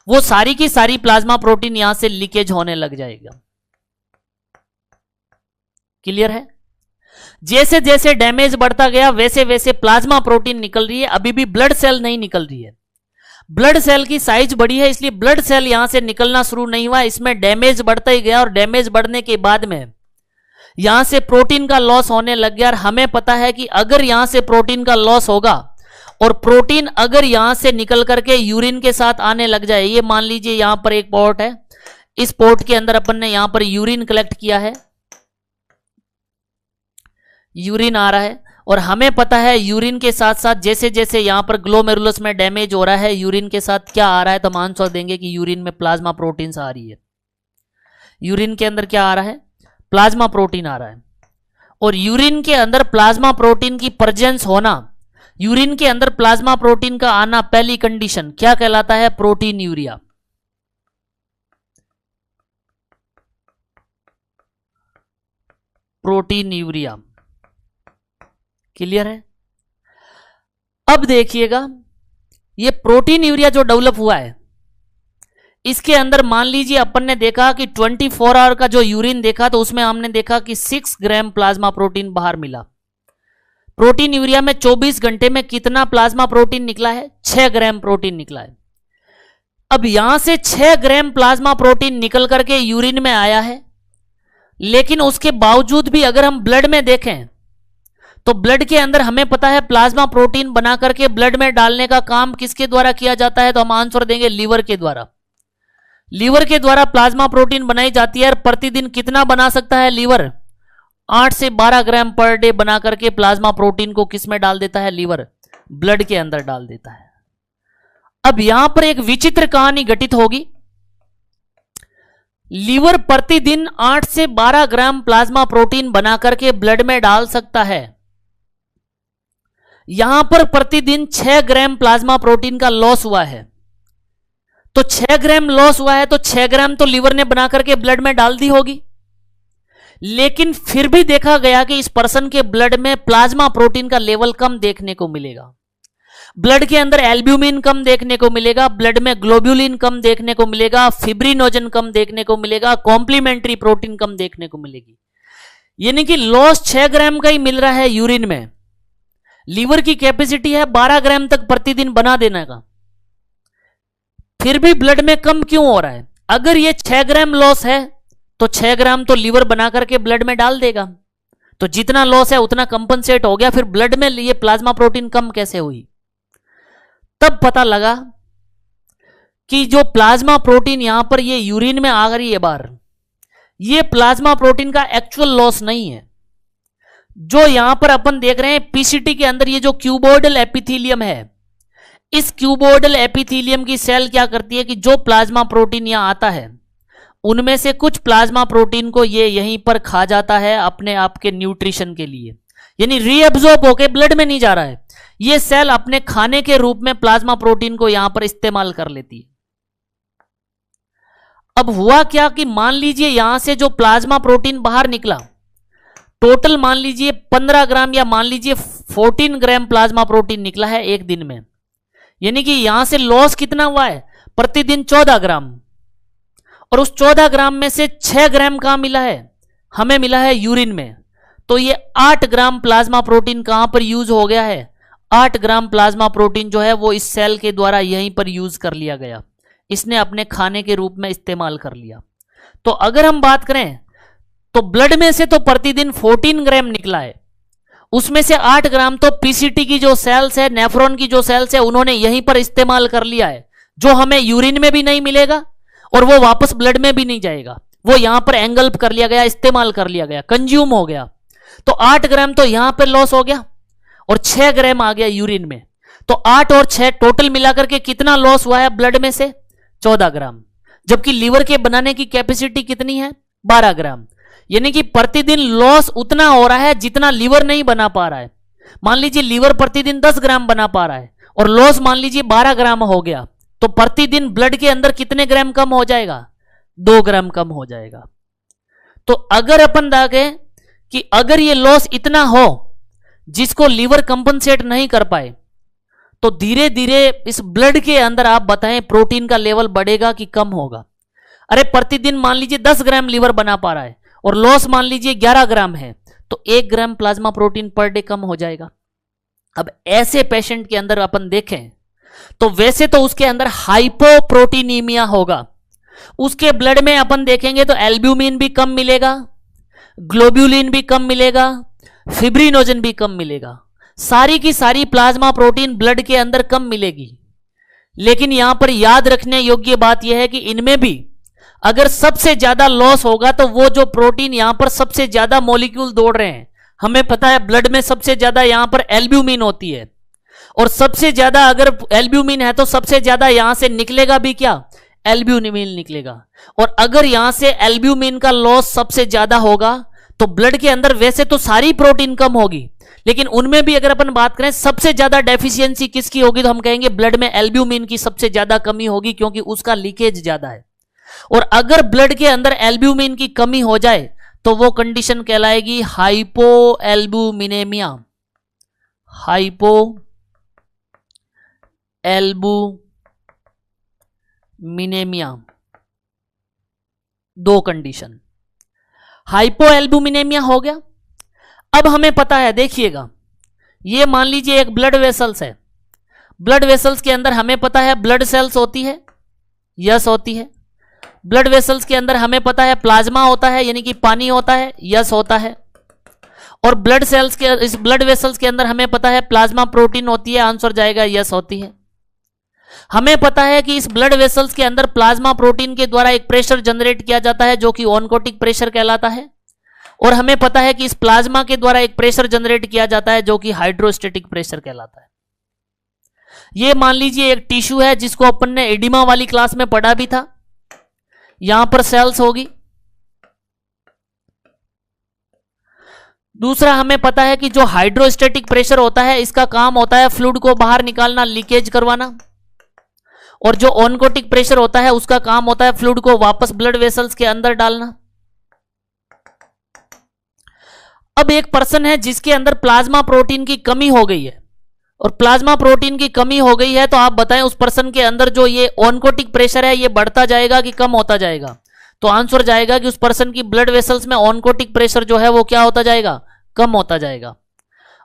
वो सारी की सारी प्लाज्मा प्रोटीन यहां से लीकेज होने लग जाएगा। क्लियर है? जैसे जैसे डैमेज बढ़ता गया वैसे वैसे प्लाज्मा प्रोटीन निकल रही है, अभी भी ब्लड सेल नहीं निकल रही है। ब्लड सेल की साइज बड़ी है इसलिए ब्लड सेल यहां से निकलना शुरू नहीं हुआ, इसमें डैमेज बढ़ता ही गया, और डैमेज बढ़ने के बाद में यहां से प्रोटीन का लॉस होने लग गया। और हमें पता है कि अगर यहां से प्रोटीन का लॉस होगा और प्रोटीन अगर यहां से निकल करके यूरिन के साथ आने लग जाए, ये मान लीजिए यहां पर एक पोर्ट है, इस पोर्ट के अंदर अपन ने यहां पर यूरिन कलेक्ट किया है, यूरिन आ रहा है, और हमें पता है यूरिन के साथ साथ जैसे जैसे यहां पर ग्लोमेरुलस में डैमेज हो रहा है, यूरिन के साथ क्या आ रहा है, तो हम आंसर देंगे कि यूरिन में प्लाज्मा प्रोटीन आ रही है। यूरिन के अंदर क्या आ रहा है? प्लाज्मा प्रोटीन आ रहा है। और यूरिन के अंदर प्लाज्मा प्रोटीन की प्रेजेंस होना, यूरिन के अंदर प्लाज्मा प्रोटीन का आना, पहली कंडीशन क्या कहलाता है? Protein urea. Protein urea. Clear है? अब देखिएगा ये प्रोटीन यूरिया जो डेवलप हुआ है, इसके अंदर मान लीजिए अपन ने देखा कि 24 आवर का जो यूरिन देखा तो उसमें हमने देखा कि 6 ग्राम प्लाज्मा प्रोटीन बाहर मिला। प्रोटीन यूरिया में 24 घंटे में कितना प्लाज्मा प्रोटीन निकला है? 6 ग्राम प्रोटीन निकला है। अब यहां से 6 ग्राम प्लाज्मा प्रोटीन निकल करके यूरिन में आया है, लेकिन उसके बावजूद भी अगर हम ब्लड में देखें तो ब्लड के अंदर हमें पता है प्लाज्मा प्रोटीन बना करके ब्लड में डालने का काम किसके द्वारा किया जाता है? तो हम आंसर देंगे लीवर के द्वारा। लीवर के द्वारा प्लाज्मा प्रोटीन बनाई जाती है, और प्रतिदिन कितना बना सकता है लीवर? 8 से 12 ग्राम पर डे बना करके प्लाज्मा प्रोटीन को किस में डाल देता है? लीवर, ब्लड के अंदर डाल देता है। अब यहां पर एक विचित्र कहानी घटित होगी। लीवर प्रतिदिन 8 से 12 ग्राम प्लाज्मा प्रोटीन बना करके ब्लड में डाल सकता है, यहां पर प्रतिदिन 6 ग्राम प्लाज्मा प्रोटीन का लॉस हुआ है। तो 6 ग्राम लॉस हुआ है तो 6 ग्राम तो लीवर ने बना करके ब्लड में डाल दी होगी, लेकिन फिर भी देखा गया कि इस पर्सन के ब्लड में प्लाज्मा प्रोटीन का लेवल कम देखने को मिलेगा। ब्लड के अंदर एल्ब्यूमिन कम देखने को मिलेगा, ब्लड में ग्लोब्यूलिन कम देखने को मिलेगा, फिब्रिनोजन कम देखने को मिलेगा, कॉम्प्लीमेंट्री प्रोटीन कम देखने को मिलेगी। यानी कि लॉस 6 ग्राम का ही मिल रहा है यूरिन में। लीवर की कैपेसिटी है 12 ग्राम तक प्रतिदिन बना देने का, फिर भी ब्लड में कम क्यों हो रहा है? अगर ये 6 ग्राम लॉस है तो 6 ग्राम तो लीवर बना करके ब्लड में डाल देगा, तो जितना लॉस है उतना कंपनसेट हो गया, फिर ब्लड में ये प्लाज्मा प्रोटीन कम कैसे हुई? तब पता लगा कि जो प्लाज्मा प्रोटीन यहां पर ये यूरिन में आ रही है बाहर, ये प्लाज्मा प्रोटीन का एक्चुअल लॉस नहीं है। जो यहां पर अपन देख रहे हैं पीसीटी के अंदर ये जो क्यूबोइडल एपिथेलियम है, इस क्यूबोइडल एपिथेलियम की सेल क्या करती है कि जो प्लाज्मा प्रोटीन यहां आता है उनमें से कुछ प्लाज्मा प्रोटीन को ये यहीं पर खा जाता है अपने आप के न्यूट्रिशन के लिए, यानी रीअब्सॉर्ब होकर ब्लड में नहीं जा रहा है, ये सेल अपने खाने के रूप में प्लाज्मा प्रोटीन को यहां पर इस्तेमाल कर लेती है। अब हुआ क्या कि मान लीजिए यहां से जो प्लाज्मा प्रोटीन बाहर निकला, टोटल मान लीजिए 15 ग्राम या मान लीजिए 14 ग्राम प्लाज्मा प्रोटीन निकला है एक दिन में, यानी कि यहां से लॉस कितना हुआ है? प्रतिदिन 14 ग्राम, और उस 14 ग्राम में से 6 ग्राम कहां मिला है? हमें मिला है यूरिन में। तो ये 8 ग्राम प्लाज्मा प्रोटीन कहां पर यूज हो गया है? 8 ग्राम प्लाज्मा प्रोटीन जो है वो इस सेल के द्वारा यहीं पर यूज कर लिया गया, इसने अपने खाने के रूप में इस्तेमाल कर लिया। तो अगर हम बात करें तो ब्लड में से तो प्रतिदिन 14 ग्राम निकला है, उसमें से 8 ग्राम तो पीसीटी की जो सेल्स है, नेफ्रॉन की जो सेल्स है, उन्होंने यहीं पर इस्तेमाल कर लिया है, जो हमें यूरिन में भी नहीं मिलेगा और वो वापस ब्लड में भी नहीं जाएगा, वो यहां पर एंगल्प कर लिया गया, इस्तेमाल कर लिया गया, कंज्यूम हो गया। तो 8 ग्राम तो यहां पर लॉस हो गया और 6 ग्राम आ गया यूरिन में, तो 8 और 6 टोटल मिलाकर के कितना लॉस हुआ है ब्लड में से? 14 ग्राम, जबकि लीवर के बनाने की कैपेसिटी कितनी है? 12 ग्राम, यानी कि प्रतिदिन लॉस उतना हो रहा है जितना लीवर नहीं बना पा रहा है। मान लीजिए लीवर प्रतिदिन 10 ग्राम बना पा रहा है और लॉस मान लीजिए 12 ग्राम हो गया, तो प्रतिदिन ब्लड के अंदर कितने ग्राम कम हो जाएगा? 2 ग्राम कम हो जाएगा। तो अगर अपन देखें कि अगर ये लॉस इतना हो जिसको लीवर कंपनसेट नहीं कर पाए, तो धीरे धीरे इस ब्लड के अंदर आप बताएं प्रोटीन का लेवल बढ़ेगा कि कम होगा। अरे प्रतिदिन मान लीजिए 10 ग्राम लीवर बना पा रहा है और लॉस मान लीजिए 11 ग्राम है, तो 1 ग्राम प्लाज्मा प्रोटीन पर डे कम हो जाएगा। अब ऐसे पेशेंट के अंदर अपन देखें तो वैसे तो उसके अंदर हाइपोप्रोटीनीमिया होगा, उसके ब्लड में अपन देखेंगे तो एल्ब्यूमिन भी कम मिलेगा, ग्लोब्यूलिन भी कम मिलेगा, फिब्रिनोजन भी कम मिलेगा, सारी की सारी प्लाज्मा प्रोटीन ब्लड के अंदर कम मिलेगी। लेकिन यहां पर याद रखने योग्य बात यह है कि इनमें भी अगर सबसे ज्यादा लॉस होगा तो वो जो प्रोटीन यहां पर सबसे ज्यादा मॉलिक्यूल दौड़ रहे हैं, हमें पता है ब्लड में सबसे ज्यादा यहां पर एल्ब्यूमिन होती है, और सबसे ज्यादा अगर एल्ब्यूमिन है तो सबसे ज्यादा यहां से निकलेगा भी क्या, एल्ब्यूमिन निकलेगा। और अगर यहां से एल्ब्यूमिन का लॉस सबसे ज्यादा होगा तो ब्लड के अंदर वैसे तो सारी प्रोटीन कम होगी, लेकिन उनमें भी अगर अपन बात करें सबसे ज्यादा डेफिशिएंसी किसकी होगी, तो हम कहेंगे ब्लड में एल्ब्यूमिन की सबसे ज्यादा कमी होगी, क्योंकि उसका लीकेज ज्यादा है। और अगर ब्लड के अंदर एल्ब्यूमिन की कमी हो जाए तो वो कंडीशन कहलाएगी hypoalbuminemia. Hypoalbuminemia, 2 condition. Hypoalbuminemia हो गया। अब हमें पता है, देखिएगा, ये मान लीजिए एक ब्लड वेसल्स है, ब्लड वेसल्स के अंदर हमें पता है ब्लड सेल्स होती है, यस होती है। ब्लड वेसल्स के अंदर हमें पता है प्लाज्मा होता है, यानी कि पानी होता है, यस होता है। और ब्लड सेल्स के, इस ब्लड वेसल्स के अंदर हमें पता है प्लाज्मा प्रोटीन होती है, आंसर जाएगा यस होती है। हमें पता है कि इस ब्लड वेसल्स के अंदर प्लाज्मा प्रोटीन के द्वारा एक प्रेशर जनरेट किया जाता है जो कि ऑनकोटिक प्रेशर कहलाता है, और हमें पता है कि इस प्लाज्मा के द्वारा एक प्रेशर जनरेट किया जाता है जो कि हाइड्रोस्टेटिक प्रेशर कहलाता है। ये मान लीजिए एक टिश्यू है जिसको अपन ने एडिमा वाली क्लास में पढ़ा भी था। यहां पर सेल्स होगी। दूसरा हमें पता है कि जो हाइड्रोस्टेटिक प्रेशर होता है इसका काम होता है फ्लूइड को बाहर निकालना, लीकेज करवाना, और जो ऑनकोटिक प्रेशर होता है उसका काम होता है फ्लूइड को वापस ब्लड वेसल्स के अंदर डालना। अब एक पर्सन है जिसके अंदर प्लाज्मा प्रोटीन की कमी हो गई है, और प्लाज्मा प्रोटीन की कमी हो गई है, तो आप बताएं उस पर्सन के अंदर जो ये ऑनकोटिक प्रेशर है ये बढ़ता जाएगा कि कम होता जाएगा, तो आंसर जाएगा कि उस पर्सन की ब्लड वेसल्स में ऑनकोटिक प्रेशर जो है वो क्या होता जाएगा, कम होता जाएगा।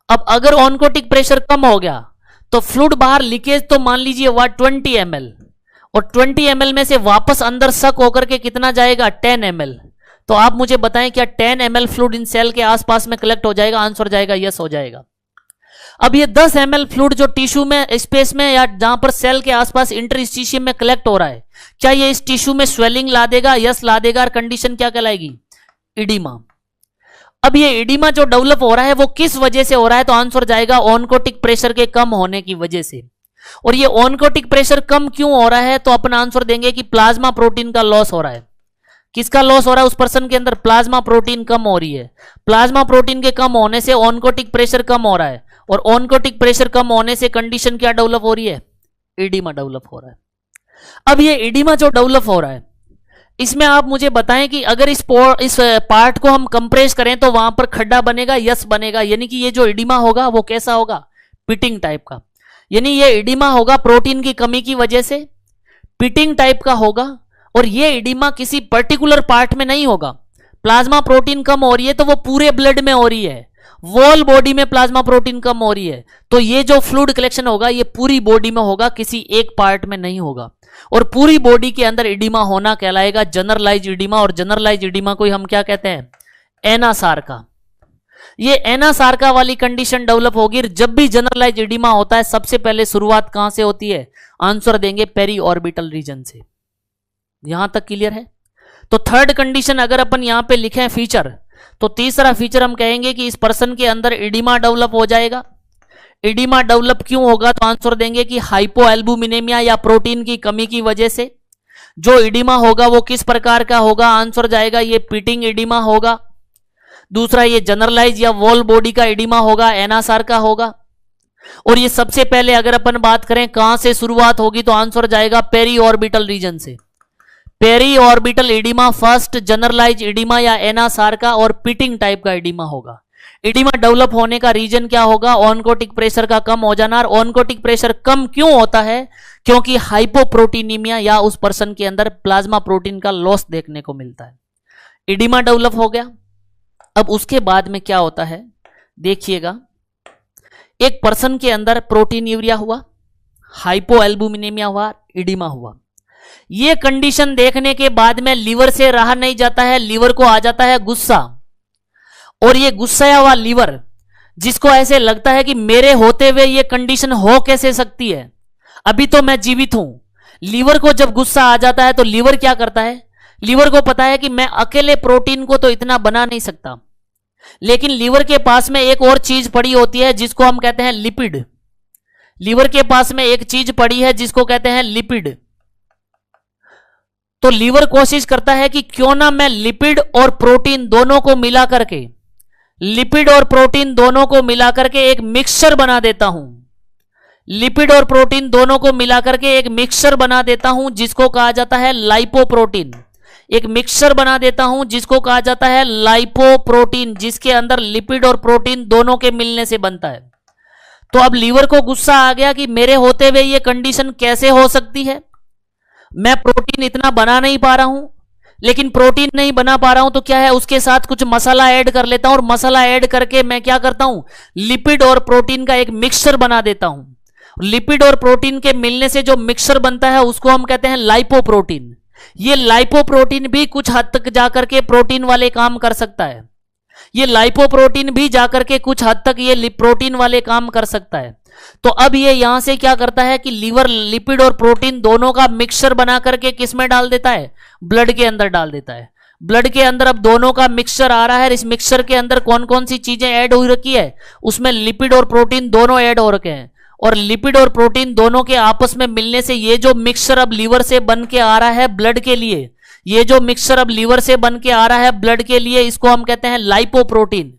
अब अगर ऑनकोटिक प्रेशर कम हो गया तो फ्लूइड बाहर लीकेज तो मान लीजिए 20 ml, और 20 ml में से वापस अंदर सक होकर के कितना जाएगा, 10 ml। तो आप मुझे बताएं क्या 10 ml फ्लूइड इन सेल के आसपास में कलेक्ट हो जाएगा, आंसर जाएगा यस हो जाएगा। अब ये 10 ml फ्लूइड जो टिश्यू में, स्पेस में, या जहां पर सेल के आसपास इंटरस्टिशियम में कलेक्ट हो रहा है, क्या ये इस टिश्यू में स्वेलिंग ला देगा, यस ला देगा, और कंडीशन क्या कहलाएगी, इडिमा। अब ये इडिमा जो डेवलप हो रहा है वो किस वजह से हो रहा है, तो आंसर जाएगा ऑनकोटिक प्रेशर के कम होने की वजह से। और ये ऑनकोटिक प्रेशर कम क्यों हो रहा है, तो अपन आंसर देंगे कि प्लाज्मा प्रोटीन का लॉस हो रहा है। किसका लॉस हो रहा है, उस पर्सन के अंदर प्लाज्मा प्रोटीन कम हो रही है। प्लाज्मा प्रोटीन के कम होने से ऑनकोटिक प्रेशर कम हो रहा है, और ऑनकोटिक प्रेशर कम होने से कंडीशन क्या डेवलप हो रही है, इडिमा डेवलप हो रहा है। अब ये इडिमा जो डेवलप हो रहा है इसमें आप मुझे बताएं कि अगर इस पार्ट को हम कंप्रेस करें तो वहां पर खड्डा बनेगा, यस बनेगा, यानी कि ये जो इडिमा होगा वो कैसा होगा, पिटिंग टाइप का, यानी ये इडिमा होगा प्रोटीन की कमी की वजह से, पिटिंग टाइप का होगा। और ये इडिमा किसी पर्टिकुलर पार्ट में नहीं होगा, प्लाज्मा प्रोटीन कम हो रही है तो वो पूरे ब्लड में हो रही है, वॉल बॉडी में प्लाज्मा प्रोटीन कम हो रही है, तो ये जो फ्लूइड कलेक्शन होगा ये पूरी बॉडी में होगा, किसी एक पार्ट में नहीं होगा। और पूरी बॉडी के अंदर इडिमा होना कहलाएगा जनरलाइज इडिमा, और जनरलाइज इडिमा को हम क्या कहते हैं, एनासार्का। ये एनासार्का वाली कंडीशन डेवलप होगी। जब भी जनरलाइज इडिमा होता है सबसे पहले शुरुआत कहां से होती है, आंसर देंगे पेरी ऑर्बिटल रीजन से। यहां तक क्लियर है। तो थर्ड कंडीशन अगर अपन यहां पे लिखें फीचर, तो तीसरा फीचर हम कहेंगे कि इस पर्सन के अंदर इडिमा डेवलप हो जाएगा। इडिमा डेवलप क्यों होगा, तो आंसर देंगे कि हाइपोएल्बुमिनेमिया या प्रोटीन की कमी की वजह से। जो इडिमा होगा वो किस प्रकार का होगा, आंसर जाएगा ये पिटिंग इडिमा होगा। दूसरा ये जनरलाइज या वॉल बॉडी का इडिमा होगा, एनासार का होगा। और ये सबसे पहले अगर अपन बात करें कहां से शुरुआत होगी, तो आंसर जाएगा पेरी ऑर्बिटल रीजन से। Periorbital edema first generalize edema या एनासार का और पिटिंग टाइप का इडिमा होगा। इडिमा डेवलप होने का रीजन क्या होगा? ऑनकोटिक प्रेशर का कम हो जाना। और ऑनकोटिक प्रेशर कम क्यों होता है? क्योंकि हाइपोप्रोटीनीमिया या उस पर्सन के अंदर प्लाज्मा प्रोटीन का लॉस देखने को मिलता है। इडिमा डेवलप हो गया। अब उसके बाद में क्या होता है देखिएगा, एक पर्सन के अंदर प्रोटीन यूरिया हुआ, हाइपोएल्बुमिनेमिया हुआ, इडिमा हुआ। ये कंडीशन देखने के बाद में लीवर से रहा नहीं जाता है, लीवर को आ जाता है गुस्सा। और ये गुस्साया हुआ लीवर, जिसको ऐसे लगता है कि मेरे होते हुए ये कंडीशन हो कैसे सकती है, अभी तो मैं जीवित हूं। लीवर को जब गुस्सा आ जाता है तो लीवर क्या करता है? लीवर को पता है कि मैं अकेले प्रोटीन को तो इतना बना नहीं सकता, लेकिन लीवर के पास में एक और चीज पड़ी होती है जिसको हम कहते हैं लिपिड। लीवर के पास में एक चीज पड़ी है जिसको कहते हैं लिपिड। तो लीवर कोशिश करता है कि क्यों ना मैं लिपिड और प्रोटीन दोनों को मिला करके, लिपिड और प्रोटीन दोनों को मिला करके एक मिक्सचर बना देता हूं। लिपिड और प्रोटीन दोनों को मिला करके एक मिक्सचर बना देता हूं जिसको कहा जाता है लाइपोप्रोटीन। एक मिक्सचर बना देता हूं जिसको कहा जाता है लाइपोप्रोटीन, जिसके अंदर लिपिड और प्रोटीन दोनों के मिलने से बनता है। तो अब लीवर को गुस्सा आ गया कि मेरे होते हुए ये कंडीशन कैसे हो सकती है, मैं प्रोटीन इतना बना नहीं पा रहा हूं। लेकिन प्रोटीन नहीं बना पा रहा हूं तो क्या है, उसके साथ कुछ मसाला ऐड कर लेता हूं, और मसाला ऐड करके मैं क्या करता हूं, लिपिड और प्रोटीन का एक मिक्सचर बना देता हूं। लिपिड और प्रोटीन के मिलने से जो मिक्सचर बनता है उसको हम कहते हैं लाइपोप्रोटीन। ये लाइपोप्रोटीन भी कुछ हद तक जाकर के प्रोटीन वाले काम कर सकता है। ये लाइपोप्रोटीन भी जाकर के कुछ हद तक ये प्रोटीन वाले काम कर सकता है। तो अब ये यहां से क्या करता है कि लीवर लिपिड और प्रोटीन दोनों का मिक्सचर बना करके किस में डाल देता है, ब्लड के अंदर डाल देता है। ब्लड के अंदर अब दोनों का मिक्सचर आ रहा है। इस मिक्सचर के अंदर कौन कौन सी चीजें ऐड हो रखी है, उसमें लिपिड और प्रोटीन दोनों ऐड हो रखे हैं। और लिपिड और प्रोटीन दोनों के आपस में मिलने से ये जो मिक्सचर अब लीवर से बन के आ रहा है ब्लड के लिए, ये जो मिक्सचर अब लीवर से बन के आ रहा है ब्लड के लिए, इसको हम कहते हैं लाइपोप्रोटीन।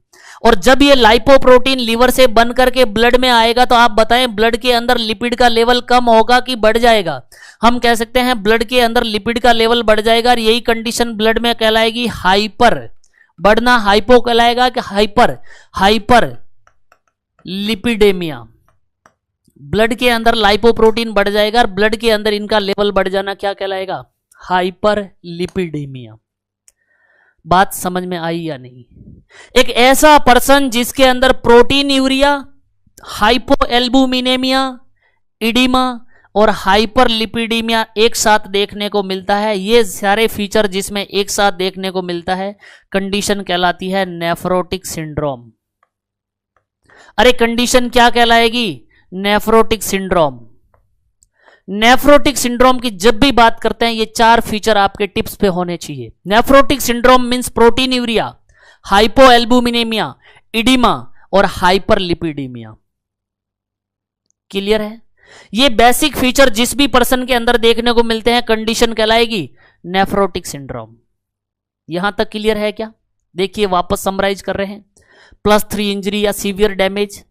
और जब ये लाइपोप्रोटीन लीवर से बन करके ब्लड में आएगा तो आप बताएं ब्लड के अंदर लिपिड का लेवल कम होगा कि बढ़ जाएगा? हम कह सकते हैं ब्लड के अंदर लिपिड का लेवल बढ़ जाएगा। और यही कंडीशन ब्लड में कहलाएगी हाइपर, बढ़ना हाइपो कहलाएगा कि हाइपर लिपिडेमिया। ब्लड के अंदर लाइपोप्रोटीन बढ़ जाएगा और ब्लड के अंदर इनका लेवल बढ़ जाना क्या कहलाएगा, हाइपर लिपिडेमिया। बात समझ में आई या नहीं? एक ऐसा पर्सन जिसके अंदर प्रोटीन यूरिया, हाइपोएल्बुमिनेमिया, इडिमा और हाइपर लिपिडीमिया एक साथ देखने को मिलता है, ये सारे फीचर जिसमें एक साथ देखने को मिलता है, कंडीशन कहलाती है नेफ्रोटिक सिंड्रोम। अरे कंडीशन क्या कहलाएगी, नेफ्रोटिक सिंड्रोम। नेफ्रोटिक सिंड्रोम की जब भी बात करते हैं ये चार फीचर आपके टिप्स पे होने चाहिए। Nephrotic syndrome means proteinuria, hypoalbuminemia, edema और हाइपरलिपिडीमिया। क्लियर है? ये बेसिक फीचर जिस भी पर्सन के अंदर देखने को मिलते हैं कंडीशन कहलाएगी नेफ्रोटिक सिंड्रोम। यहां तक क्लियर है क्या? देखिए वापस समराइज कर रहे हैं। +3 इंजरी या सीवियर डैमेज,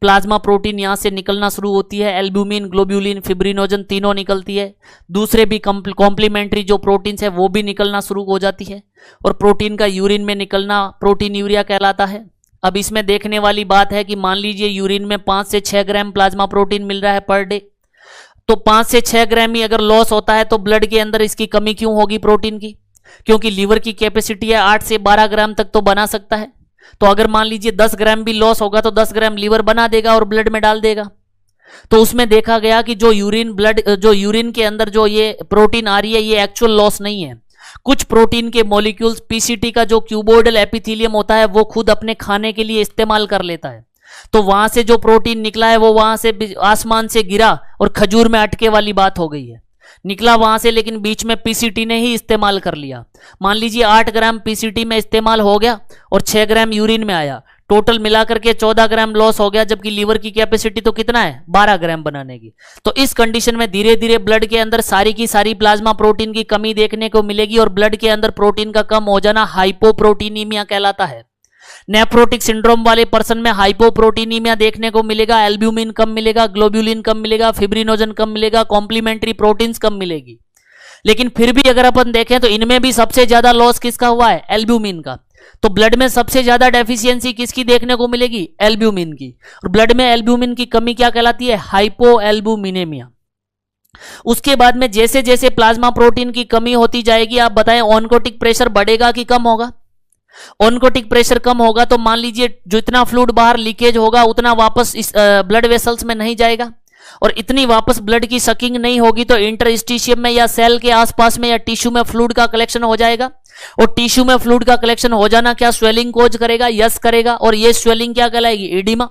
प्लाज्मा प्रोटीन यहां से निकलना शुरू होती है, एल्ब्यूमिन, ग्लोब्यूलिन, फिब्रिनोजन तीनों निकलती है। दूसरे भी कॉम्प्लीमेंट्री जो प्रोटीन्स है वो भी निकलना शुरू हो जाती है, और प्रोटीन का यूरिन में निकलना प्रोटीन यूरिया कहलाता है। अब इसमें देखने वाली बात है कि मान लीजिए यूरिन में 5 से 6 ग्राम प्लाज्मा प्रोटीन मिल रहा है पर डे, तो 5 से 6 ग्राम ही अगर लॉस होता है तो ब्लड के अंदर इसकी कमी क्यों होगी प्रोटीन की? क्योंकि लीवर की कैपेसिटी है 8 से 12 ग्राम तक तो बना सकता है। तो अगर मान लीजिए 10 ग्राम भी लॉस होगा तो 10 ग्राम लीवर बना देगा और ब्लड में डाल देगा। तो उसमें देखा गया कि जो यूरिन के अंदर जो ये प्रोटीन आ रही है ये एक्चुअल लॉस नहीं है। कुछ प्रोटीन के मॉलिक्यूल्स, पीसीटी का जो क्यूबोइडल एपिथेलियम होता है वो खुद अपने खाने के लिए इस्तेमाल कर लेता है। तो वहां से जो प्रोटीन निकला है वो वहां से आसमान से गिरा और खजूर में अटके वाली बात हो गई है। निकला वहां से लेकिन बीच में पीसीटी ने ही इस्तेमाल कर लिया। मान लीजिए 8 ग्राम पीसीटी में इस्तेमाल हो गया और 6 ग्राम यूरिन में आया, टोटल मिलाकर के 14 ग्राम लॉस हो गया, जबकि लीवर की कैपेसिटी तो कितना है 12 ग्राम बनाने की। तो इस कंडीशन में धीरे धीरे ब्लड के अंदर सारी की सारी प्लाज्मा प्रोटीन की कमी देखने को मिलेगी और ब्लड के अंदर प्रोटीन का कम हो जाना हाइपोप्रोटीनीमिया कहलाता है। नेफ्रोटिक सिंड्रोम वाले पर्सन में हाइपोप्रोटीनीमिया देखने को मिलेगा, एल्ब्यूमिन कम मिलेगा, ग्लोब्यूलिन कम मिलेगा, फिब्रिनोजन कम मिलेगा, कॉम्प्लीमेंट्री प्रोटीन्स कम मिलेगी। लेकिन फिर भी अगर अपन देखें तो इनमें भी सबसे ज्यादा लॉस किसका हुआ है? एल्ब्यूमिन का। तो ब्लड में सबसे ज्यादा डेफिशिएंसी किसकी देखने को मिलेगी? एल्ब्यूमिन की। और ब्लड में एल्ब्यूमिन की कमी क्या कहलाती है? हाइपोएल्ब्यूमिनेमिया। उसके बाद में जैसे जैसे प्लाज्मा प्रोटीन की कमी होती जाएगी, आप बताएं ऑनकोटिक प्रेशर बढ़ेगा कि कम होगा? ऑनकोटिक प्रेशर कम होगा तो मान लीजिए जितना फ्लूइड बाहर लीकेज होगा उतना वापस इस ब्लड वेसल्स में नहीं जाएगा, और इतनी वापस ब्लड की सकिंग नहीं होगी तो इंटरस्टिशियम में या सेल के आसपास में या टिश्यू में फ्लूइड का कलेक्शन हो जाएगा। और टिश्यू में फ्लूइड का कलेक्शन हो जाना क्या स्वेलिंग कोज करेगा? यस करेगा। और ये स्वेलिंग क्या कहलाएगी? एडिमा।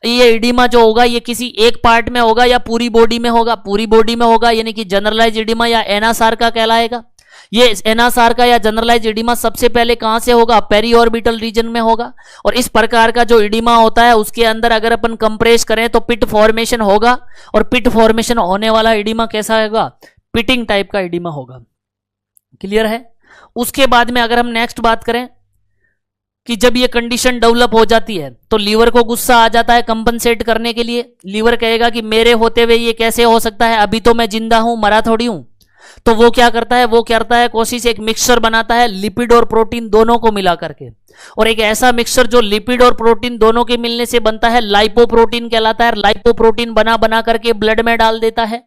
ये एडिमा जो होगा ये किसी एक पार्ट में होगा या पूरी बॉडी में होगा? पूरी बॉडी में होगा, यानी कि जनरलाइज एडिमा या एनासार का कहलाएगा। ये एनासार का या जनरलाइज एडिमा सबसे पहले कहां से होगा? पेरी ऑर्बिटल रीजन में होगा। और इस प्रकार का जो एडिमा होता है उसके अंदर अगर अपन कंप्रेस करें तो पिट फॉर्मेशन होगा, और पिट फॉर्मेशन होने वाला एडिमा कैसा होगा? पिटिंग टाइप का एडिमा होगा। क्लियर है? उसके बाद में अगर हम नेक्स्ट बात करें कि जब ये कंडीशन डेवलप हो जाती है तो लीवर को गुस्सा आ जाता है कंपनसेट करने के लिए। लीवर कहेगा कि मेरे होते हुए ये कैसे हो सकता है, अभी तो मैं जिंदा हूं, मरा थोड़ी हूं। तो वो क्या करता है? वो करता है कोशिश, एक मिक्सचर बनाता है लिपिड और प्रोटीन दोनों को मिला करके, और एक ऐसा मिक्सचर जो लिपिड और प्रोटीन दोनों के मिलने से बनता है लाइपोप्रोटीन कहलाता है। लाइपोप्रोटीन बना बना करके ब्लड में डाल देता है,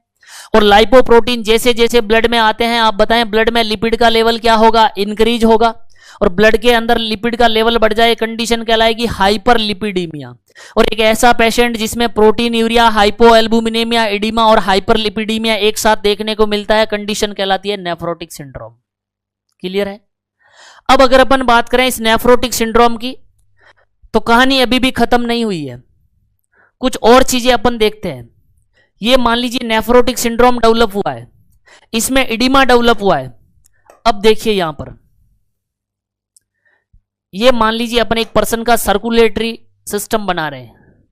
और लाइपोप्रोटीन जैसे जैसे ब्लड में आते हैं, आप बताएं ब्लड में लिपिड का लेवल क्या होगा? इंक्रीज होगा। और ब्लड के अंदर लिपिड का लेवल बढ़ जाए, कंडीशन कहलाएगी हाइपरलिपिडीमिया। और एक ऐसा पेशेंट जिसमें प्रोटीन यूरिया, हाइपोएल्ब्यूमिनेमिया, एडिमा और हाइपरलिपिडीमिया एक साथ देखने को मिलता है, कंडीशन कहलाती है नेफ्रोटिक सिंड्रोम। क्लियर है? अब अगर अपन बात करें इस नेफ्रोटिक सिंड्रोम की, तो कहानी अभी भी खत्म नहीं हुई है, कुछ और चीजें अपन देखते हैं। ये मान लीजिए नेफ्रोटिक सिंड्रोम डेवलप हुआ है, इसमें एडिमा डेवलप हुआ है। अब देखिए यहां पर, ये मान लीजिए अपन एक पर्सन का सर्कुलेटरी सिस्टम बना रहे हैं।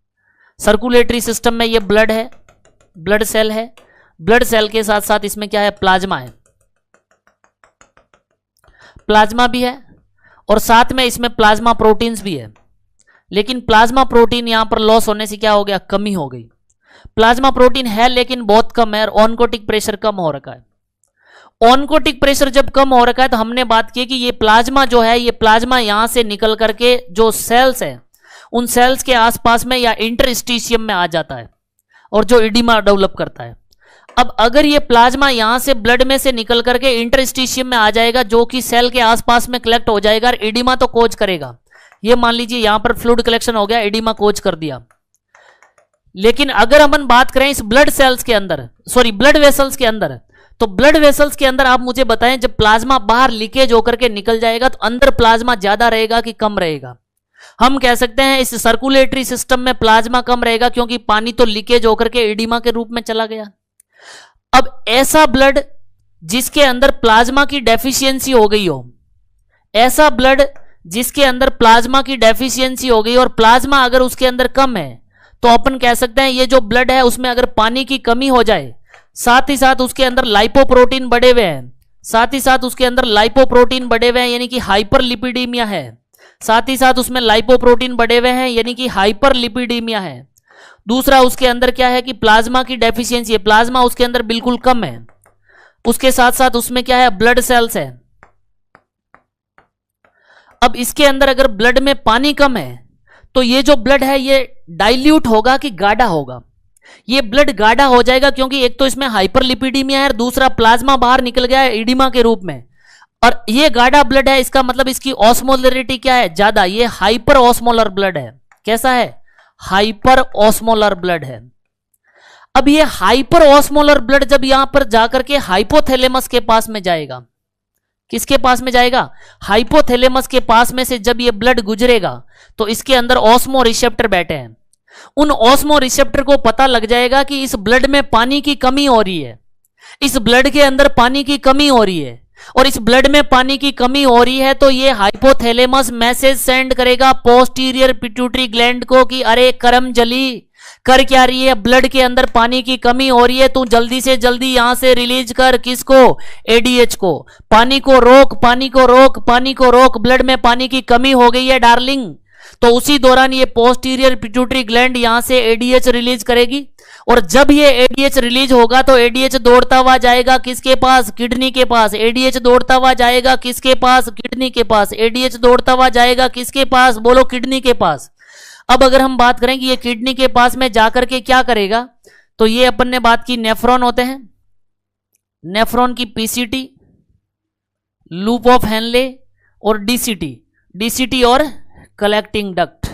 सर्कुलेटरी सिस्टम में ये ब्लड है, ब्लड सेल है, ब्लड सेल के साथ साथ इसमें क्या है? प्लाज्मा है। प्लाज्मा भी है और साथ में इसमें प्लाज्मा प्रोटीन्स भी है, लेकिन प्लाज्मा प्रोटीन यहां पर लॉस होने से क्या हो गया? कमी हो गई। प्लाज्मा प्रोटीन है लेकिन बहुत कम है, और ऑनकोटिक प्रेशर कम हो रखा है। ऑनकोटिक प्रेशर जब कम हो रखा है तो हमने बात की कि ये प्लाज्मा जो है, ये प्लाज्मा यहां से निकल करके जो सेल्स है उन सेल्स के आसपास में या इंटरस्टिशियम में आ जाता है, और जो एडिमा डेवलप करता है। अब अगर ये प्लाज्मा यहां से ब्लड में से निकल करके इंटरस्टिशियम में आ जाएगा, जो कि सेल के आसपास में कलेक्ट हो जाएगा, और एडिमा तो कोज करेगा। ये मान लीजिए यहां पर फ्लूइड कलेक्शन हो गया, एडिमा कोज कर दिया। लेकिन अगर अपन बात करें इस ब्लड सेल्स के अंदर, सॉरी ब्लड वेसल्स के अंदर, तो ब्लड वेसल्स के अंदर आप मुझे बताएं जब प्लाज्मा बाहर लीकेज होकर के निकल जाएगा तो अंदर प्लाज्मा ज्यादा रहेगा कि कम रहेगा? हम कह सकते हैं इस सर्कुलेटरी सिस्टम में प्लाज्मा कम रहेगा, क्योंकि पानी तो लीकेज होकर के एडिमा के रूप में चला गया। अब ऐसा ब्लड जिसके अंदर प्लाज्मा की डेफिशिएंसी हो गई हो, ऐसा ब्लड जिसके अंदर प्लाज्मा की डेफिशिएंसी हो गई और प्लाज्मा अगर उसके अंदर कम है, तो अपन कह सकते हैं ये जो ब्लड है उसमें अगर पानी की कमी हो जाए, साथ ही साथ उसके अंदर लाइपोप्रोटीन बढ़े हुए हैं, साथ ही साथ उसके अंदर लाइपोप्रोटीन बढ़े हुए हैं यानी कि हाइपरलिपिडीमिया है, साथ ही साथ उसमें लाइपोप्रोटीन बढ़े हुए हैं यानी कि हाइपरलिपिडीमिया है। दूसरा उसके अंदर क्या है कि प्लाज्मा की डेफिशिएंसी है, प्लाज्मा उसके अंदर बिल्कुल कम है। उसके साथ साथ उसमें क्या है? ब्लड सेल्स है। अब इसके अंदर अगर ब्लड में पानी कम है तो ये जो ब्लड है ये डाइल्यूट होगा कि गाढ़ा होगा? ये ब्लड गाढ़ा हो जाएगा, क्योंकि एक तो इसमें हाइपरलिपिडीमिया है, दूसरा प्लाज्मा बाहर निकल गया है एडिमा के रूप में, और ये गाढ़ा ब्लड है, इसका मतलब इसकी ऑस्मोलरिटी क्या है? ज्यादा। ये हाइपर ऑस्मोलर ब्लड है। कैसा है? हाइपर ऑस्मोलर ब्लड है। अब ये हाइपर ऑस्मोलर ब्लड जब यहां पर जाकर के हाइपोथैलेमस के पास में जाएगा, किसके पास में जाएगा? हाइपोथैलेमस के पास में से जब ये ब्लड गुजरेगा तो इसके अंदर ऑस्मो रिसेप्टर बैठे हैं। उन ऑस्मो रिसेप्टर को पता लग जाएगा कि इस ब्लड में पानी की कमी हो रही है, इस ब्लड के अंदर पानी की कमी हो रही है, और इस ब्लड में पानी की कमी हो रही है तो ये हाइपोथैलेमस मैसेज सेंड करेगा पोस्टीरियर पिट्यूटरी ग्लैंड को कि अरे करम जली, कर क्या रही है? ब्लड के अंदर पानी की कमी हो रही है, तू जल्दी से जल्दी यहां से रिलीज कर। किसको? एडीएच को। पानी को रोक, पानी को रोक, पानी को रोक, ब्लड में पानी की कमी हो गई है डार्लिंग। तो उसी दौरान ये पोस्टीरियर पिट्यूटरी ग्लैंड यहां से एडीएच रिलीज करेगी, और जब ये एडीएच रिलीज होगा तो एडीएच दौड़ता हुआ जाएगा किसके पास? किडनी के पास। एडीएच दौड़ता हुआ जाएगा किसके पास? किडनी के पास। एडीएच दौड़ता हुआ जाएगा किसके पास? बोलो, किडनी के पास। अब अगर हम बात करें कि ये किडनी के पास में जाकर के क्या करेगा, तो ये अपन ने बात की नेफ्रॉन होते हैं, नेफ्रॉन की पीसीटी, लूप ऑफ हेनले और डीसीटी, डीसीटी और कलेक्टिंग डक्ट।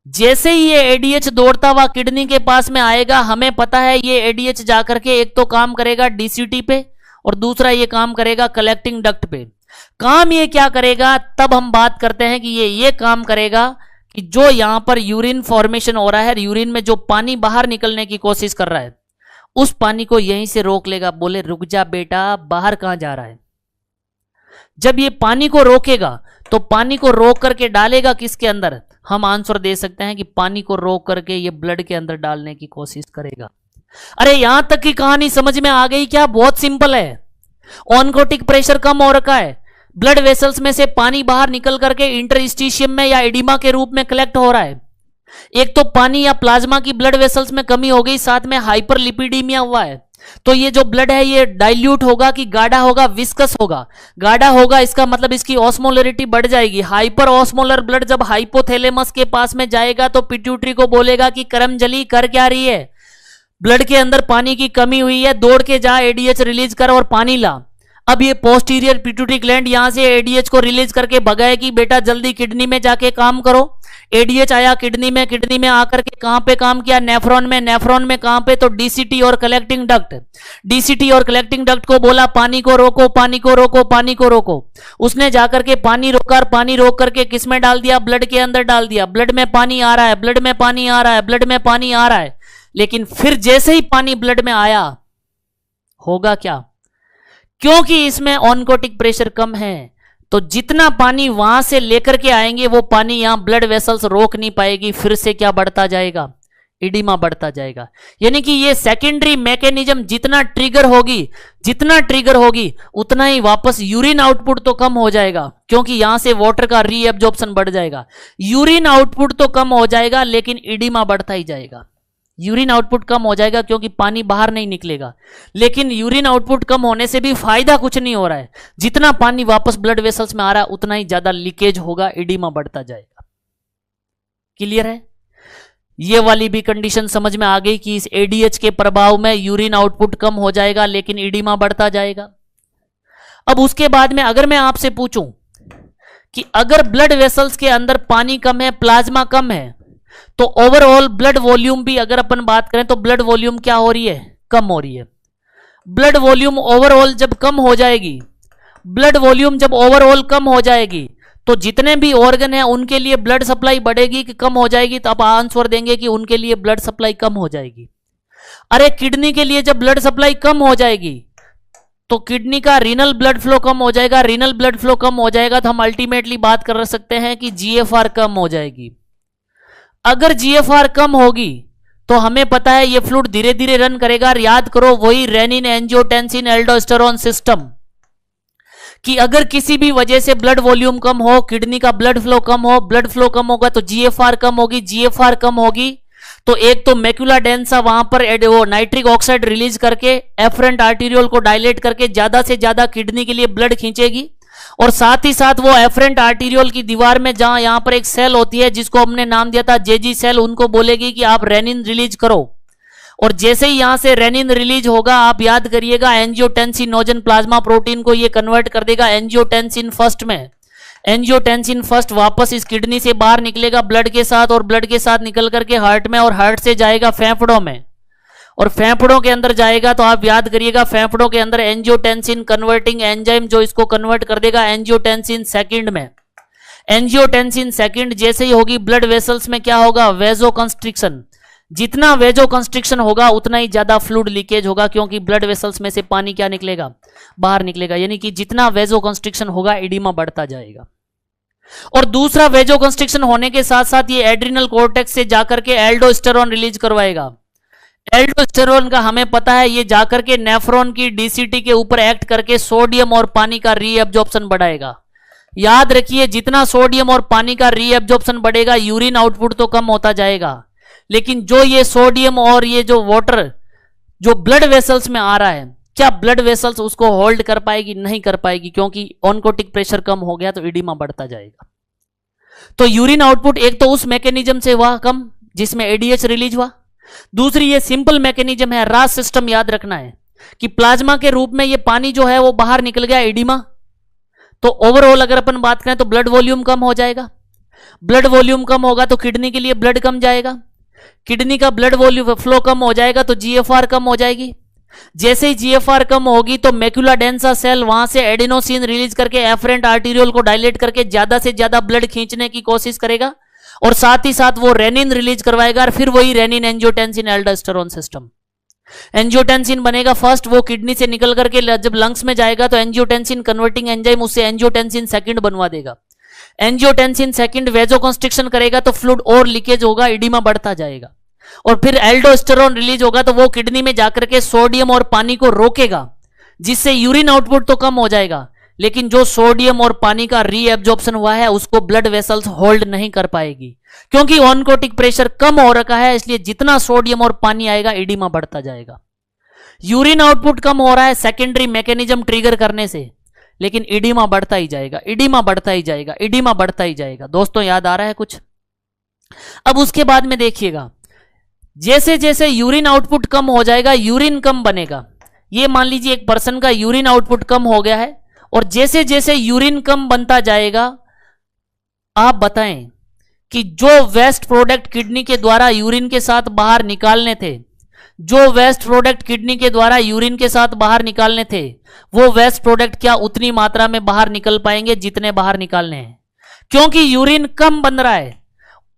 जैसे ही ये एडीएच दौड़ता हुआ किडनी के पास में आएगा, हमें पता है ये एडीएच जाकर के एक तो काम करेगा डीसीटी पे और दूसरा ये काम करेगा कलेक्टिंग डक्ट पे। काम ये क्या करेगा, तब हम बात करते हैं कि ये काम करेगा कि जो यहां पर यूरिन फॉर्मेशन हो रहा है, यूरिन में जो पानी बाहर निकलने की कोशिश कर रहा है, उस पानी को यहीं से रोक लेगा। बोले रुक जा बेटा, बाहर कहां जा रहा है। जब ये पानी को रोकेगा तो पानी को रोक करके डालेगा किसके अंदर? हम आंसर दे सकते हैं कि पानी को रोक करके ये ब्लड के अंदर डालने की कोशिश करेगा। अरे यहां तक की कहानी समझ में आ गई क्या? बहुत सिंपल है। ऑनकोटिक प्रेशर कम हो रखा है, ब्लड वेसल्स में से पानी बाहर निकल करके इंटरस्टिशियम में या एडिमा के रूप में कलेक्ट हो रहा है। एक तो पानी या प्लाज्मा की ब्लड वेसल्स में कमी हो गई, साथ में हाइपरलिपिडीमिया हुआ है। तो ये जो ब्लड है ये डाइल्यूट होगा कि गाढ़ा होगा? विस्कस होगा। गाढ़ा होगा, इसका मतलब इसकी ऑस्मोलरिटी बढ़ जाएगी। हाइपर ऑस्मोलर ब्लड जब हाइपोथैलेमस के पास में जाएगा तो पिट्यूटरी को बोलेगा कि करमजली कर क्या रही है, ब्लड के अंदर पानी की कमी हुई है, दौड़ के जा एडीएच रिलीज कर और पानी ला। अब ये पोस्टीरियर पिट्यूटरी ग्लैंड यहां से एडीएच को रिलीज करके भगाए कि बेटा जल्दी किडनी में जाके काम करो। एडीएच आया किडनी में, किडनी में आकर के कहां पे काम किया? नेफ्रॉन में। नेफ्रॉन में कहां पे? तो डीसीटी और कलेक्टिंग डक्ट। डीसीटी और कलेक्टिंग डक्ट को बोला पानी को रोको, पानी को रोको, पानी को रोको। उसने जाकर के पानी रोका, पानी रोक करके किस में डाल दिया? ब्लड के अंदर डाल दिया। ब्लड में पानी आ रहा है, ब्लड में पानी आ रहा है, ब्लड में पानी आ रहा है। लेकिन फिर जैसे ही पानी ब्लड में आया, होगा क्या? क्योंकि इसमें ऑनकोटिक प्रेशर कम है, तो जितना पानी वहां से लेकर के आएंगे वो पानी यहां ब्लड वेसल्स रोक नहीं पाएगी। फिर से क्या बढ़ता जाएगा? इडिमा बढ़ता जाएगा। यानी कि ये सेकेंडरी मैकेनिज्म जितना ट्रिगर होगी उतना ही वापस यूरिन आउटपुट तो कम हो जाएगा, क्योंकि यहां से वाटर का रीएब्जॉर्प्शन बढ़ जाएगा। यूरिन आउटपुट तो कम हो जाएगा लेकिन इडिमा बढ़ता ही जाएगा। यूरिन आउटपुट कम हो जाएगा क्योंकि पानी बाहर नहीं निकलेगा, लेकिन यूरिन आउटपुट कम होने से भी फायदा कुछ नहीं हो रहा है। जितना पानी वापस ब्लड वेसल्स में आ रहा है उतना ही ज्यादा लीकेज होगा, एडिमा बढ़ता जाएगा। क्लियर है? ये वाली भी कंडीशन समझ में आ गई कि इस एडीएच के प्रभाव में यूरिन आउटपुट कम हो जाएगा लेकिन एडिमा बढ़ता जाएगा। अब उसके बाद में अगर मैं आपसे पूछूं कि अगर ब्लड वेसल्स के अंदर पानी कम है, प्लाज्मा कम है, तो ओवरऑल ब्लड वॉल्यूम भी अगर अपन बात करें तो ब्लड वॉल्यूम क्या हो रही है? कम हो रही है। ब्लड वॉल्यूम ओवरऑल जब कम हो जाएगी, ब्लड वॉल्यूम जब ओवरऑल कम हो जाएगी तो जितने भी ऑर्गन हैं उनके लिए ब्लड सप्लाई बढ़ेगी कि कम हो जाएगी? तो आप आंसर देंगे कि उनके लिए ब्लड सप्लाई कम हो जाएगी। अरे किडनी के लिए जब ब्लड सप्लाई कम हो जाएगी तो किडनी का रीनल ब्लड फ्लो कम हो जाएगा। रीनल ब्लड फ्लो कम हो जाएगा तो हम अल्टीमेटली बात कर सकते हैं कि जीएफआर कम हो जाएगी। अगर जीएफआर कम होगी तो हमें पता है ये फ्लूइड धीरे धीरे रन करेगा। याद करो वही रेनिन एंजियोटेंसिन एल्डोस्टेरोन सिस्टम कि अगर किसी भी वजह से ब्लड वॉल्यूम कम हो, किडनी का ब्लड फ्लो कम हो, ब्लड फ्लो कम होगा तो जीएफआर कम होगी। जीएफआर कम होगी तो एक तो मैक्यूला डेंसा वहां पर वो नाइट्रिक ऑक्साइड रिलीज करके एफरेंट आर्टीरियोल को डायलेट करके ज्यादा से ज्यादा किडनी के लिए ब्लड खींचेगी, और साथ ही साथ वो एफरेंट आर्टीरियोल की दीवार में जहां यहां पर एक सेल होती है जिसको हमने नाम दिया था जेजी सेल, उनको बोलेगी कि आप रेनिन रिलीज करो। और जैसे ही यहां से रेनिन रिलीज होगा, आप याद करिएगा एंजियोटेंसिनोजन प्लाज्मा प्रोटीन को ये कन्वर्ट कर देगा एंजियोटेंसिन फर्स्ट में। एंजियोटेंसिन फर्स्ट वापस इस किडनी से बाहर निकलेगा ब्लड के साथ, और ब्लड के साथ निकल करके हार्ट में, और हार्ट से जाएगा फेफड़ों में, और फेफड़ों के अंदर जाएगा तो आप याद करिएगा फेफड़ों के अंदर एंजियोटेंसिन कन्वर्टिंग एंजाइम जो इसको कन्वर्ट कर देगा एंजियोटेंसिन सेकंड में। एंजियोटेंसिन सेकंड जैसे ही होगी ब्लड वेसल्स में क्या होगा? वेजो कंस्ट्रिक्शन। जितना वेजो कंस्ट्रिक्शन होगा उतना ही ज्यादा फ्लूइड लीकेज होगा, क्योंकि ब्लड वेसल्स में से पानी क्या निकलेगा? बाहर निकलेगा। यानी कि जितना वेजो कंस्ट्रिक्शन होगा एडिमा बढ़ता जाएगा। और दूसरा वेजो कंस्ट्रिक्शन होने के साथ साथ ये एड्रिनल कॉर्टेक्स से जाकर के एल्डोस्टेरोन रिलीज करवाएगा। एल्डोस्टेरोन का हमें पता है ये जाकर के नेफ्रॉन की डीसीटी के ऊपर एक्ट करके सोडियम और पानी का रीअब्जॉर्प्शन बढ़ाएगा। याद रखिए जितना सोडियम और पानी का रीएब्जॉर्प्शन बढ़ेगा यूरिन आउटपुट तो कम होता जाएगा, लेकिन जो ये सोडियम और ये जो वाटर जो ब्लड वेसल्स में आ रहा है, क्या ब्लड वेसल्स उसको होल्ड कर पाएगी? नहीं कर पाएगी, क्योंकि ऑनकोटिक प्रेशर कम हो गया तो एडिमा बढ़ता जाएगा। तो यूरिन आउटपुट एक तो उस मैकेनिज्म से हुआ कम जिसमें एडीएच रिलीज हुआ, दूसरी ये सिंपल मैकेनिज्म है, रास सिस्टम याद रखना है कि प्लाज्मा के रूप में ये पानी जो है वो बाहर निकल गया एडिमा, तो ओवरऑल अगर अपन बात करें तो ब्लड वॉल्यूम कम हो जाएगा, ब्लड वॉल्यूम कम होगा तो किडनी के लिए ब्लड कम जाएगा, किडनी का ब्लड वॉल्यूम फ्लो कम हो जाएगा तो जीएफआर कम हो जाएगी, जैसे ही जीएफआर कम होगी तो मैक्यूला डेंसा सेल वहां से एडेनोसिन रिलीज करके एफरेंट आर्टेरियोल को डायलेट करके ज्यादा से ज्यादा ब्लड खींचने की कोशिश करेगा, और साथ ही साथ वो रेनिन रिलीज करवाएगा, और फिर वही renin angiotensin aldosterone system, angiotensin बनेगा फर्स्ट, वो किडनी से निकल करके जब लंग्स में जाएगा तो एंजियोटेंसिन कन्वर्टिंग एंजाइम उससे एंजियोटेंसिन सेकंड बनवा देगा, एंजियोटेंसिन सेकंड वेजोकंस्ट्रिक्शन करेगा तो फ्लूइड और लीकेज होगा, एडिमा बढ़ता जाएगा, और फिर एल्डोस्टेरोन रिलीज होगा तो वो किडनी में जाकर के सोडियम और पानी को रोकेगा, जिससे यूरिन आउटपुट तो कम हो जाएगा, लेकिन जो सोडियम और पानी का रीएब्जॉर्प्शन हुआ है उसको ब्लड वेसल्स होल्ड नहीं कर पाएगी, क्योंकि ऑनकोटिक प्रेशर कम हो रखा है, इसलिए जितना सोडियम और पानी आएगा एडिमा बढ़ता जाएगा। यूरिन आउटपुट कम हो रहा है सेकेंडरी मैकेनिज्म ट्रिगर करने से, लेकिन एडिमा बढ़ता ही जाएगा, एडिमा बढ़ता ही जाएगा, एडिमा बढ़ता ही जाएगा। दोस्तों याद आ रहा है कुछ? अब उसके बाद में देखिएगा, जैसे जैसे यूरिन आउटपुट कम हो जाएगा यूरिन कम बनेगा। ये मान लीजिए एक पर्सन का यूरिन आउटपुट कम हो गया है, और जैसे जैसे यूरिन कम बनता जाएगा, आप बताएं कि जो वेस्ट प्रोडक्ट किडनी के द्वारा यूरिन के साथ बाहर निकालने थे, जो वेस्ट प्रोडक्ट किडनी के द्वारा यूरिन के साथ बाहर निकालने थे, वो वेस्ट प्रोडक्ट क्या उतनी मात्रा में बाहर निकल पाएंगे जितने बाहर निकालने हैं? क्योंकि यूरिन कम बन रहा है।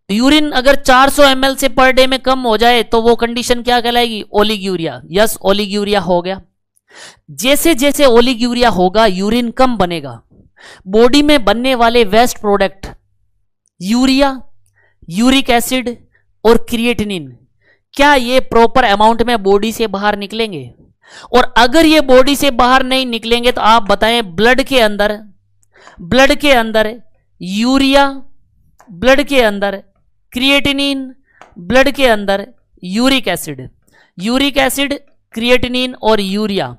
यूरिन अगर 400 ml से पर डे में कम हो जाए तो वो कंडीशन क्या कहलाएगी? ओलिग्यूरिया। यस, ओलिग्यूरिया हो गया। जैसे जैसे ओलिग्यूरिया होगा यूरिन कम बनेगा, बॉडी में बनने वाले waste product urea, uric acid और क्रिएटिनिन, क्या ये प्रॉपर अमाउंट में बॉडी से बाहर निकलेंगे? और अगर ये बॉडी से बाहर नहीं निकलेंगे तो आप बताएं, ब्लड के अंदर यूरिया, ब्लड के अंदर क्रिएटिनिन, ब्लड के अंदर यूरिक एसिड, क्रिएटिनिन और यूरिया,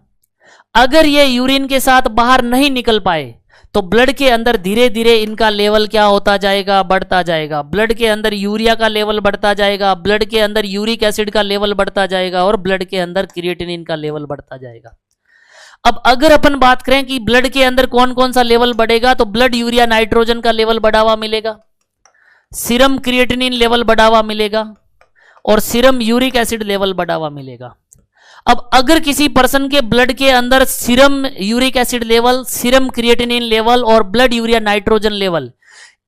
अगर ये यूरिन के साथ बाहर नहीं निकल पाए तो ब्लड के अंदर धीरे धीरे इनका लेवल क्या होता जाएगा? बढ़ता जाएगा। ब्लड के अंदर यूरिया का लेवल बढ़ता जाएगा, ब्लड के अंदर यूरिक एसिड का लेवल बढ़ता जाएगा, और ब्लड के अंदर क्रिएटिनिन का लेवल बढ़ता जाएगा। अब अगर अपन बात करें कि ब्लड के अंदर कौन कौन सा लेवल बढ़ेगा, तो ब्लड यूरिया नाइट्रोजन का लेवल बढ़ा हुआ मिलेगा, सीरम क्रिएटिनिन लेवल बढ़ा हुआ मिलेगा, और सीरम यूरिक एसिड लेवल बढ़ा हुआ मिलेगा। अब अगर किसी पर्सन के ब्लड के अंदर serum uric acid level, serum creatinine level और ब्लड यूरिया नाइट्रोजन लेवल,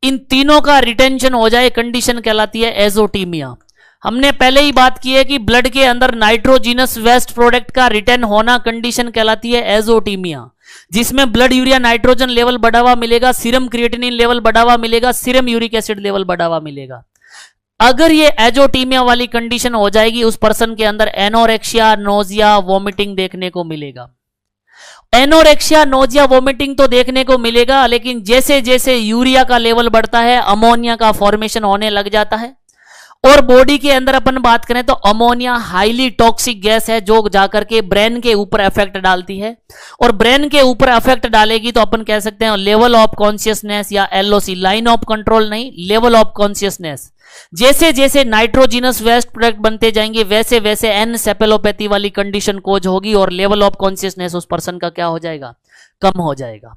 इन तीनों का रिटेंशन हो जाए, कंडीशन कहलाती है एजोटीमिया। हमने पहले ही बात की है कि ब्लड के अंदर नाइट्रोजिनस वेस्ट प्रोडक्ट का रिटेन होना कंडीशन कहलाती है एजोटीमिया, जिसमें ब्लड यूरिया नाइट्रोजन लेवल बढ़ा हुआ मिलेगा, सीरम क्रिएटिनिन लेवल बढ़ा हुआ मिलेगा, सीरम यूरिक एसिड लेवल बढ़ा हुआ मिलेगा। अगर ये एजोटीमिया वाली कंडीशन हो जाएगी, उस पर्सन के अंदर एनोरेक्सिया, नोजिया, वोमिटिंग देखने को मिलेगा। एनोरेक्सिया, नोजिया, वोमिटिंग तो देखने को मिलेगा, लेकिन जैसे जैसे यूरिया का लेवल बढ़ता है अमोनिया का फॉर्मेशन होने लग जाता है। और बॉडी के अंदर अपन बात करें तो अमोनिया हाईली टॉक्सिक गैस है, जो जाकर के ब्रेन के ऊपर इफेक्ट डालती है, और ब्रेन के ऊपर इफेक्ट डालेगी तो अपन कह सकते हैं लेवल ऑफ कॉन्शियसनेस, या एलओसी, लाइन ऑफ कंट्रोल नहीं, लेवल ऑफ कॉन्शियसनेस। जैसे जैसे नाइट्रोजिनस वेस्ट प्रोडक्ट बनते जाएंगे वैसे वैसे एनसेफेलोपैथी वाली कंडीशन कोज होगी, और लेवल ऑफ कॉन्शियसनेस उस पर्सन का क्या हो जाएगा? कम हो जाएगा।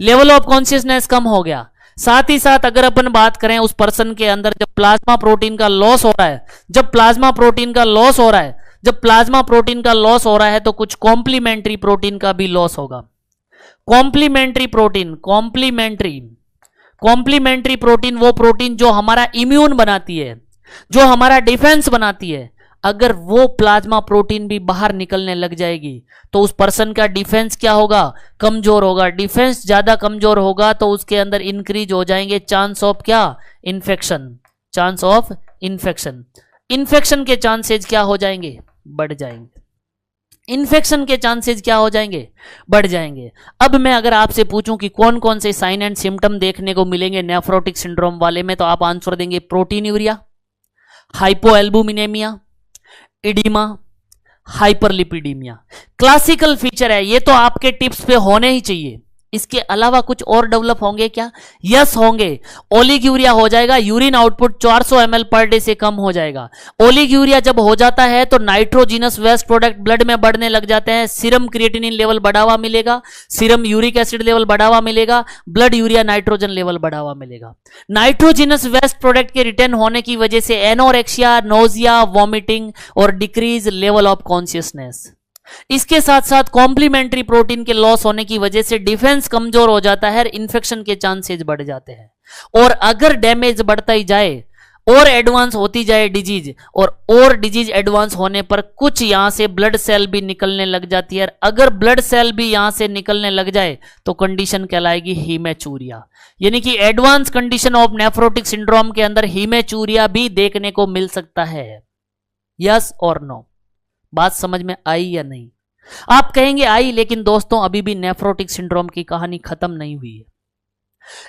लेवल ऑफ कॉन्शियसनेस कम हो गया। साथ ही साथ अगर अपन बात करें उस पर्सन के अंदर जब प्लाज्मा प्रोटीन का लॉस हो रहा है, जब प्लाज्मा प्रोटीन का लॉस हो रहा है तो कुछ कॉम्प्लीमेंट्री प्रोटीन का भी लॉस होगा। कॉम्प्लीमेंट्री प्रोटीन वो प्रोटीन जो हमारा इम्यून बनाती है, जो हमारा डिफेंस बनाती है, अगर वो प्लाज्मा प्रोटीन भी बाहर निकलने लग जाएगी तो उस पर्सन का डिफेंस क्या होगा? कमजोर होगा। डिफेंस ज्यादा कमजोर होगा तो उसके अंदर इंक्रीज हो जाएंगे चांस ऑफ क्या? Infection. Chance of infection, infection के चांसेज क्या हो जाएंगे? बढ़ जाएंगे। इन्फेक्शन के चांसेस क्या हो जाएंगे, बढ़ जाएंगे। अब मैं अगर आपसे पूछूं कि कौन कौन से साइन एंड सिम्टम देखने को मिलेंगे नेफ्रोटिक सिंड्रोम वाले में, तो आप आंसर देंगे प्रोटीनयूरिया, हाइपोएल्बुमिनेमिया, इडिमा, हाइपरलिपिडीमिया। क्लासिकल फीचर है ये, तो आपके टिप्स पे होने ही चाहिए। इसके अलावा कुछ और डेवलप होंगे क्या? यस होंगे। ओलिग्यूरिया हो जाएगा, urine output 400 ml per day से कम हो जाएगा। ओलिग्यूरिया जब हो जाता है तो नाइट्रोजिनस वेस्ट प्रोडक्ट ब्लड में बढ़ने लग जाते हैं, सीरम क्रिएटिनिन लेवल बढ़ावा मिलेगा, सीरम यूरिक एसिड लेवल बढ़ावा मिलेगा, ब्लड यूरिया नाइट्रोजन लेवल बढ़ावा मिलेगा। नाइट्रोजिनस वेस्ट प्रोडक्ट के रिटर्न होने की वजह से एनोरेक्सिया, नोजिया, वॉमिटिंग और डिक्रीज लेवल ऑफ कॉन्शियसनेस। इसके साथ साथ कॉम्प्लीमेंट्री प्रोटीन के लॉस होने की वजह से डिफेंस कमजोर हो जाता है, इन्फेक्शन के चांसेस बढ़ जाते हैं। और अगर डैमेज बढ़ता ही जाए और एडवांस होती जाए डिजीज, और डिजीज एडवांस होने पर कुछ यहां से ब्लड सेल भी निकलने लग जाती है। अगर ब्लड सेल भी यहां से निकलने लग जाए तो कंडीशन कहलाएगी हीमेचूरिया, यानी कि advance condition of nephrotic syndrome के अंदर हीमेचूरिया भी देखने को मिल सकता है। यस और नो, बात समझ में आई या नहीं? आप कहेंगे आई, लेकिन दोस्तों अभी भी नेफ्रोटिक सिंड्रोम की कहानी खत्म नहीं हुई है।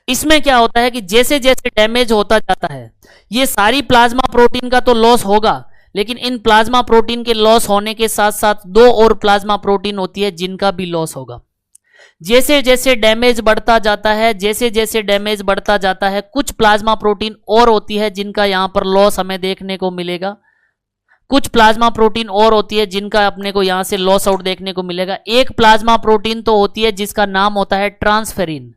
इसमें क्या होता है कि जैसे जैसे डैमेज होता जाता है, ये सारी प्लाज्मा प्रोटीन का तो लॉस होगा, लेकिन इन प्लाज्मा प्रोटीन के लॉस होने के साथ साथ दो और प्लाज्मा प्रोटीन होती है जिनका भी लॉस होगा। जैसे जैसे डैमेज बढ़ता जाता है, जैसे जैसे डैमेज बढ़ता जाता है, कुछ प्लाज्मा प्रोटीन और होती है जिनका यहां पर लॉस हमें देखने को मिलेगा, कुछ प्लाज्मा प्रोटीन और होती है जिनका अपने को यहां से लॉस आउट देखने को मिलेगा। एक प्लाज्मा प्रोटीन तो होती है जिसका नाम होता है ट्रांसफेरिन,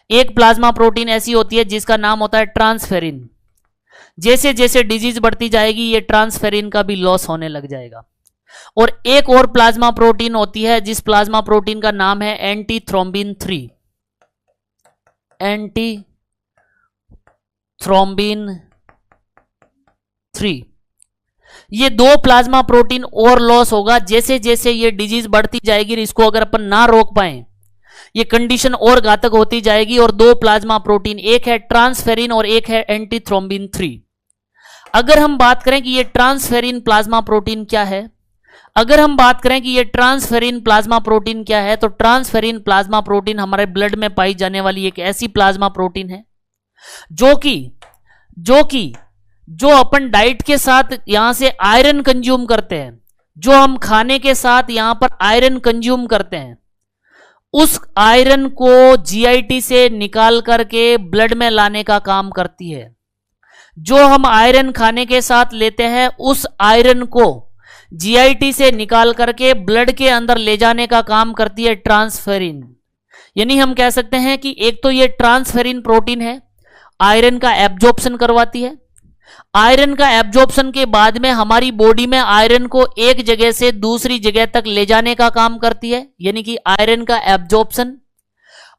एक प्लाज्मा प्रोटीन ऐसी होती है जिसका नाम होता है ट्रांसफेरिन। जैसे जैसे डिजीज बढ़ती जाएगी ये ट्रांसफेरिन का भी लॉस होने लग जाएगा। और एक और प्लाज्मा प्रोटीन होती है जिस प्लाज्मा प्रोटीन का नाम है एंटीथ्रोम्बिन 3, एंटीथ्रोम्बिन 3। ये दो प्लाज्मा प्रोटीन और लॉस होगा जैसे जैसे ये डिजीज बढ़ती जाएगी। इसको अगर अपन ना रोक पाए ये कंडीशन और घातक होती जाएगी। और दो प्लाज्मा प्रोटीन, एक है ट्रांसफेरिन और एक है एंटीथ्रोम्बिन 3। अगर हम बात करें कि ये ट्रांसफेरिन प्लाज्मा प्रोटीन क्या है, अगर हम बात करें कि ये ट्रांसफेरिन प्लाज्मा प्रोटीन क्या है, तो ट्रांसफेरिन प्लाज्मा प्रोटीन हमारे ब्लड में पाई जाने वाली एक ऐसी प्लाज्मा प्रोटीन है जो अपन डाइट के साथ यहां से आयरन कंज्यूम करते हैं, जो हम खाने के साथ यहां पर आयरन कंज्यूम करते हैं, उस आयरन को जीआईटी से निकाल करके ब्लड में लाने का काम करती है। जो हम आयरन खाने के साथ लेते हैं उस आयरन को जीआईटी से निकाल करके ब्लड के अंदर ले जाने का काम करती है ट्रांसफेरिन। यानी हम कह सकते हैं कि एक तो ये ट्रांसफेरिन प्रोटीन है, आयरन का एब्जॉर्प्शन करवाती है। आयरन का एब्जॉर्प्शन के बाद में हमारी बॉडी में आयरन को एक जगह से दूसरी जगह तक ले जाने का काम करती है, यानी कि आयरन का एब्जॉर्प्शन,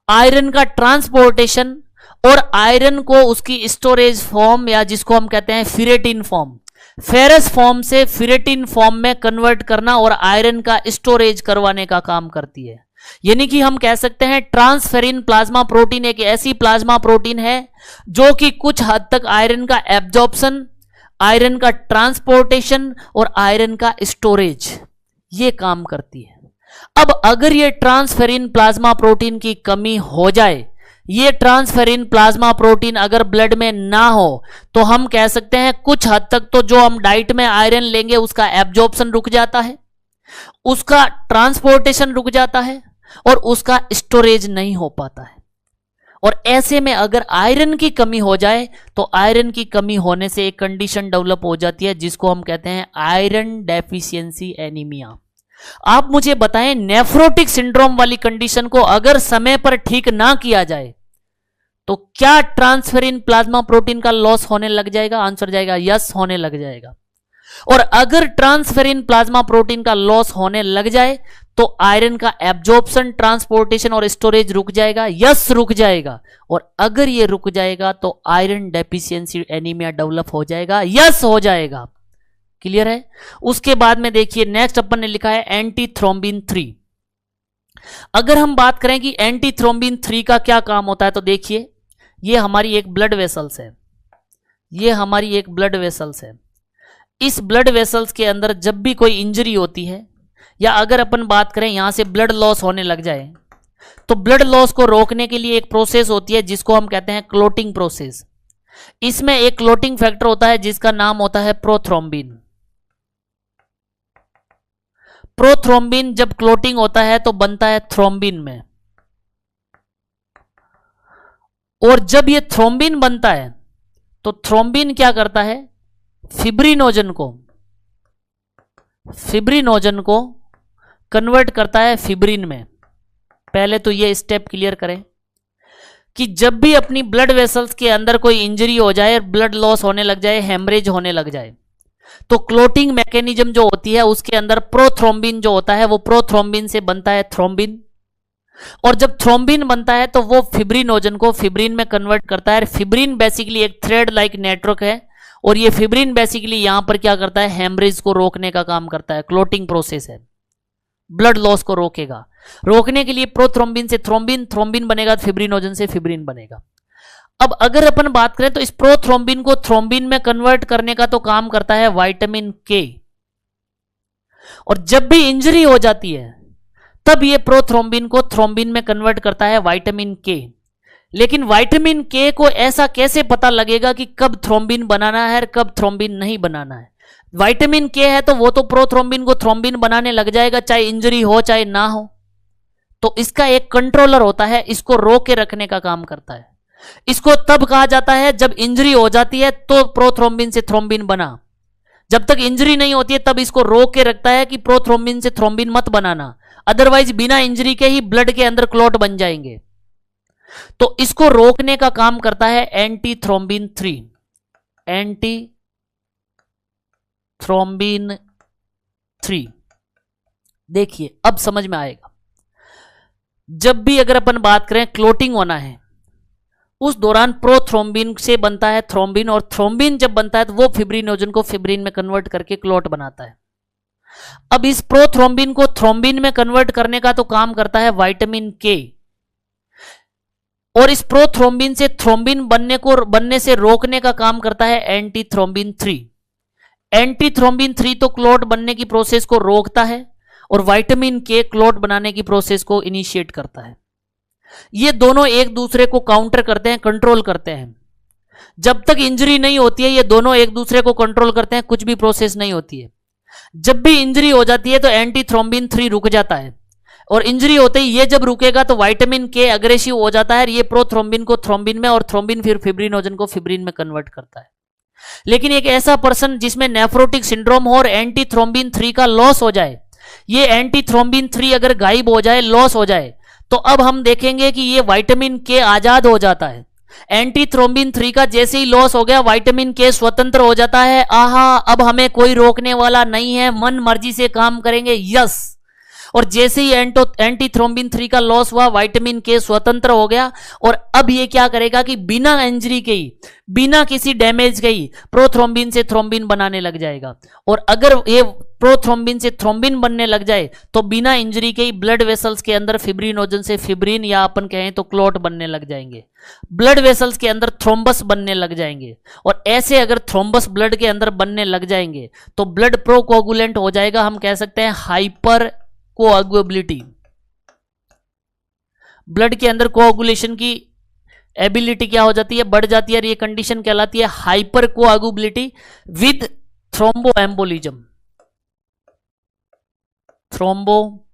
आयरन का ट्रांसपोर्टेशन और आयरन को उसकी स्टोरेज फॉर्म या जिसको हम कहते हैं फेरेटिन फॉर्म, फेरस फॉर्म से फेरेटिन फॉर्म में कन्वर्ट करना और आयरन का स्टोरेज करवाने का काम करती है। यानी कि हम कह सकते हैं ट्रांसफेरिन प्लाज्मा प्रोटीन एक ऐसी प्लाज्मा प्रोटीन है जो कि कुछ हद तक आयरन का एब्जॉर्प्शन, आयरन का ट्रांसपोर्टेशन और आयरन का स्टोरेज ये काम करती है। अब अगर ये ट्रांसफेरिन प्लाज्मा प्रोटीन की कमी हो जाए, ये ट्रांसफेरिन प्लाज्मा प्रोटीन अगर ब्लड में ना हो, तो हम कह सकते हैं कुछ हद तक तो जो हम डाइट में आयरन लेंगे उसका एब्जॉर्प्शन रुक जाता है, उसका ट्रांसपोर्टेशन रुक जाता है और उसका स्टोरेज नहीं हो पाता है। और ऐसे में अगर आयरन की कमी हो जाए तो आयरन की कमी होने से एक कंडीशन डेवलप हो जाती है जिसको हम कहते हैं आयरन डेफिशिएंसी एनीमिया। आप मुझे बताएं, नेफ्रोटिक सिंड्रोम वाली कंडीशन को अगर समय पर ठीक ना किया जाए तो क्या ट्रांसफेरिन प्लाज्मा प्रोटीन का लॉस होने लग जाएगा? आंसर जाएगा यस, होने लग जाएगा। और अगर ट्रांसफेरिन प्लाज्मा प्रोटीन का लॉस होने लग जाए तो आयरन का एब्जॉर्प्शन, ट्रांसपोर्टेशन और स्टोरेज रुक जाएगा, यस रुक जाएगा। और अगर ये रुक जाएगा तो आयरन डेफिशिएंसी एनीमिया डेवलप हो जाएगा, यस हो जाएगा। क्लियर है? उसके बाद में देखिए नेक्स्ट अपन ने लिखा है एंटीथ्रोम्बिन 3। अगर हम बात करें कि एंटीथ्रोम्बिन 3 का क्या काम होता है, तो देखिए ये हमारी एक ब्लड वेसल्स है, ये हमारी एक ब्लड वेसल्स है। इस ब्लड वेसल्स के अंदर जब भी कोई इंजरी होती है, या अगर अपन बात करें यहां से ब्लड लॉस होने लग जाए, तो ब्लड लॉस को रोकने के लिए एक प्रोसेस होती है जिसको हम कहते हैं क्लोटिंग प्रोसेस। इसमें एक क्लोटिंग फैक्टर होता है जिसका नाम होता है प्रोथ्रोम्बिन। प्रोथ्रोम्बिन जब क्लोटिंग होता है तो बनता है थ्रोम्बिन में, और जब ये थ्रोम्बिन बनता है तो थ्रोम्बिन क्या करता है, फिब्रिनोजन को कन्वर्ट करता है फिब्रिन में। पहले तो ये स्टेप क्लियर करें कि जब भी अपनी ब्लड वेसल्स के अंदर कोई इंजरी हो जाए, ब्लड लॉस होने लग जाए, हेमरेज होने लग जाए, तो क्लोटिंग मैकेनिज्म जो होती है उसके अंदर प्रोथ्रोम्बिन जो होता है वो प्रोथ्रोम्बिन से बनता है थ्रोम्बिन, और जब थ्रोम्बिन बनता है तो वो फिब्रिनोजन को फिब्रिन में कन्वर्ट करता है। फिब्रिन बेसिकली एक थ्रेड लाइक नेटवर्क है, और ये फिब्रिन बेसिकली यहां पर क्या करता है, हेमरेज को रोकने का काम करता है। क्लोटिंग प्रोसेस है, ब्लड लॉस को रोकेगा। रोकने के लिए प्रोथ्रोम्बिन से थ्रोम्बिन, थ्रोम्बिन बनेगा फिब्रिनोजन से फिब्रिन बनेगा। अब अगर अपन बात करें तो इस प्रोथ्रोम्बिन को थ्रोम्बिन में कन्वर्ट करने का तो काम करता है विटामिन के, और जब भी इंजरी हो जाती है तब ये प्रोथ्रोम्बिन को थ्रोम्बिन में कन्वर्ट करता है विटामिन के। लेकिन विटामिन के को ऐसा कैसे पता लगेगा कि कब थ्रोम्बिन बनाना है और कब थ्रोम्बिन नहीं बनाना है? विटामिन के है तो वो तो प्रोथ्रोम्बिन को थ्रोम्बिन बनाने लग जाएगा, चाहे इंजरी हो चाहे ना हो। तो इसका एक कंट्रोलर होता है, इसको रोक के रखने का काम करता है। इसको तब कहा जाता है जब इंजरी हो जाती है तो प्रोथ्रोम्बिन से थ्रोम्बिन बना, जब तक इंजरी नहीं होती है तब इसको रोक के रखता है कि प्रोथ्रोम्बिन से थ्रोम्बिन मत बनाना, अदरवाइज बिना इंजरी के ही ब्लड के अंदर क्लॉट बन जाएंगे। तो इसको रोकने का काम करता है एंटी थ्रोम्बिन 3। एंटी थ्रोम्बिन 3, देखिए अब समझ में आएगा। जब भी अगर अपन बात करें क्लोटिंग होना है, उस दौरान प्रोथ्रोम्बिन से बनता है थ्रोम्बिन, और थ्रोम्बिन जब बनता है तो वो फिब्रिनोजन को फिब्रिन में कन्वर्ट करके क्लॉट बनाता है। अब इस प्रोथ्रोम्बिन को थ्रोम्बिन में कन्वर्ट करने का तो काम करता है विटामिन के, और इस प्रोथ्रोम्बिन से थ्रोम्बिन बनने से रोकने का काम करता है एंटी थ्रोम्बिन 3। एंटी थ्रोम्बिन 3 तो क्लॉट बनने की प्रोसेस को रोकता है, और विटामिन के क्लॉट बनाने की प्रोसेस को इनिशिएट करता है। ये दोनों एक दूसरे को काउंटर करते हैं, कंट्रोल करते हैं। जब तक इंजरी नहीं होती है ये दोनों एक दूसरे को कंट्रोल करते हैं, कुछ भी प्रोसेस नहीं होती है। जब भी इंजरी हो जाती है तो एंटी थ्रोम्बिन 3 रुक जाता है, और इंजरी होते ही ये जब रुकेगा तो विटामिन के अग्रेसिव हो जाता है, ये प्रोथ्रोम्बिन को थ्रोम्बिन में, और थ्रोम्बिन फिर फिब्रिनोजन को फिब्रिन में कन्वर्ट करता है। लेकिन एक ऐसा पर्सन जिसमें नेफ्रोटिक सिंड्रोम हो और एंटी थ्रोम्बिन 3 का लॉस हो जाए, ये एंटी थ्रोम्बिन 3 अगर गायब हो जाए, लॉस हो जाए, तो अब हम देखेंगे कि ये विटामिन के आजाद हो जाता है। एंटी थ्रोम्बिन 3 का जैसे ही लॉस हो गया, विटामिन के स्वतंत्र हो जाता है। आहा, अब हमें कोई रोकने वाला नहीं है, मन मर्जी से काम करेंगे, यस। और जैसे ही एंटी थ्रोम्बिन 3 का लॉस हुआ, विटामिन के स्वतंत्र हो गया, और अब ये क्या करेगा कि बिना इंजरी के ही, बिना किसी डैमेज के ही प्रोथ्रोम्बिन से थ्रोम्बिन बनाने लग जाएगा। और अगर ये प्रोथ्रोम्बिन से थ्रोम्बिन बनने लग जाए तो बिना इंजरी के ही ब्लड वेसल्स के अंदर फिब्रिनोजन से फिब्रिन, या अपन कहें तो क्लॉट बनने लग जाएंगे। ब्लड वेसल्स के अंदर थ्रोम्बस बनने लग जाएंगे, और ऐसे अगर थ्रोम्बस ब्लड के अंदर बनने लग जाएंगे तो ब्लड प्रोकोगुलेंट हो जाएगा। हम कह सकते हैं हाइपर कोआगुलेबिलिटी, ब्लड के अंदर कोआगुलेशन की एबिलिटी क्या हो जाती है, बढ़ जाती है, और ये कंडीशन कहलाती है hypercoagulability with thromboembolism. Thromboembolism,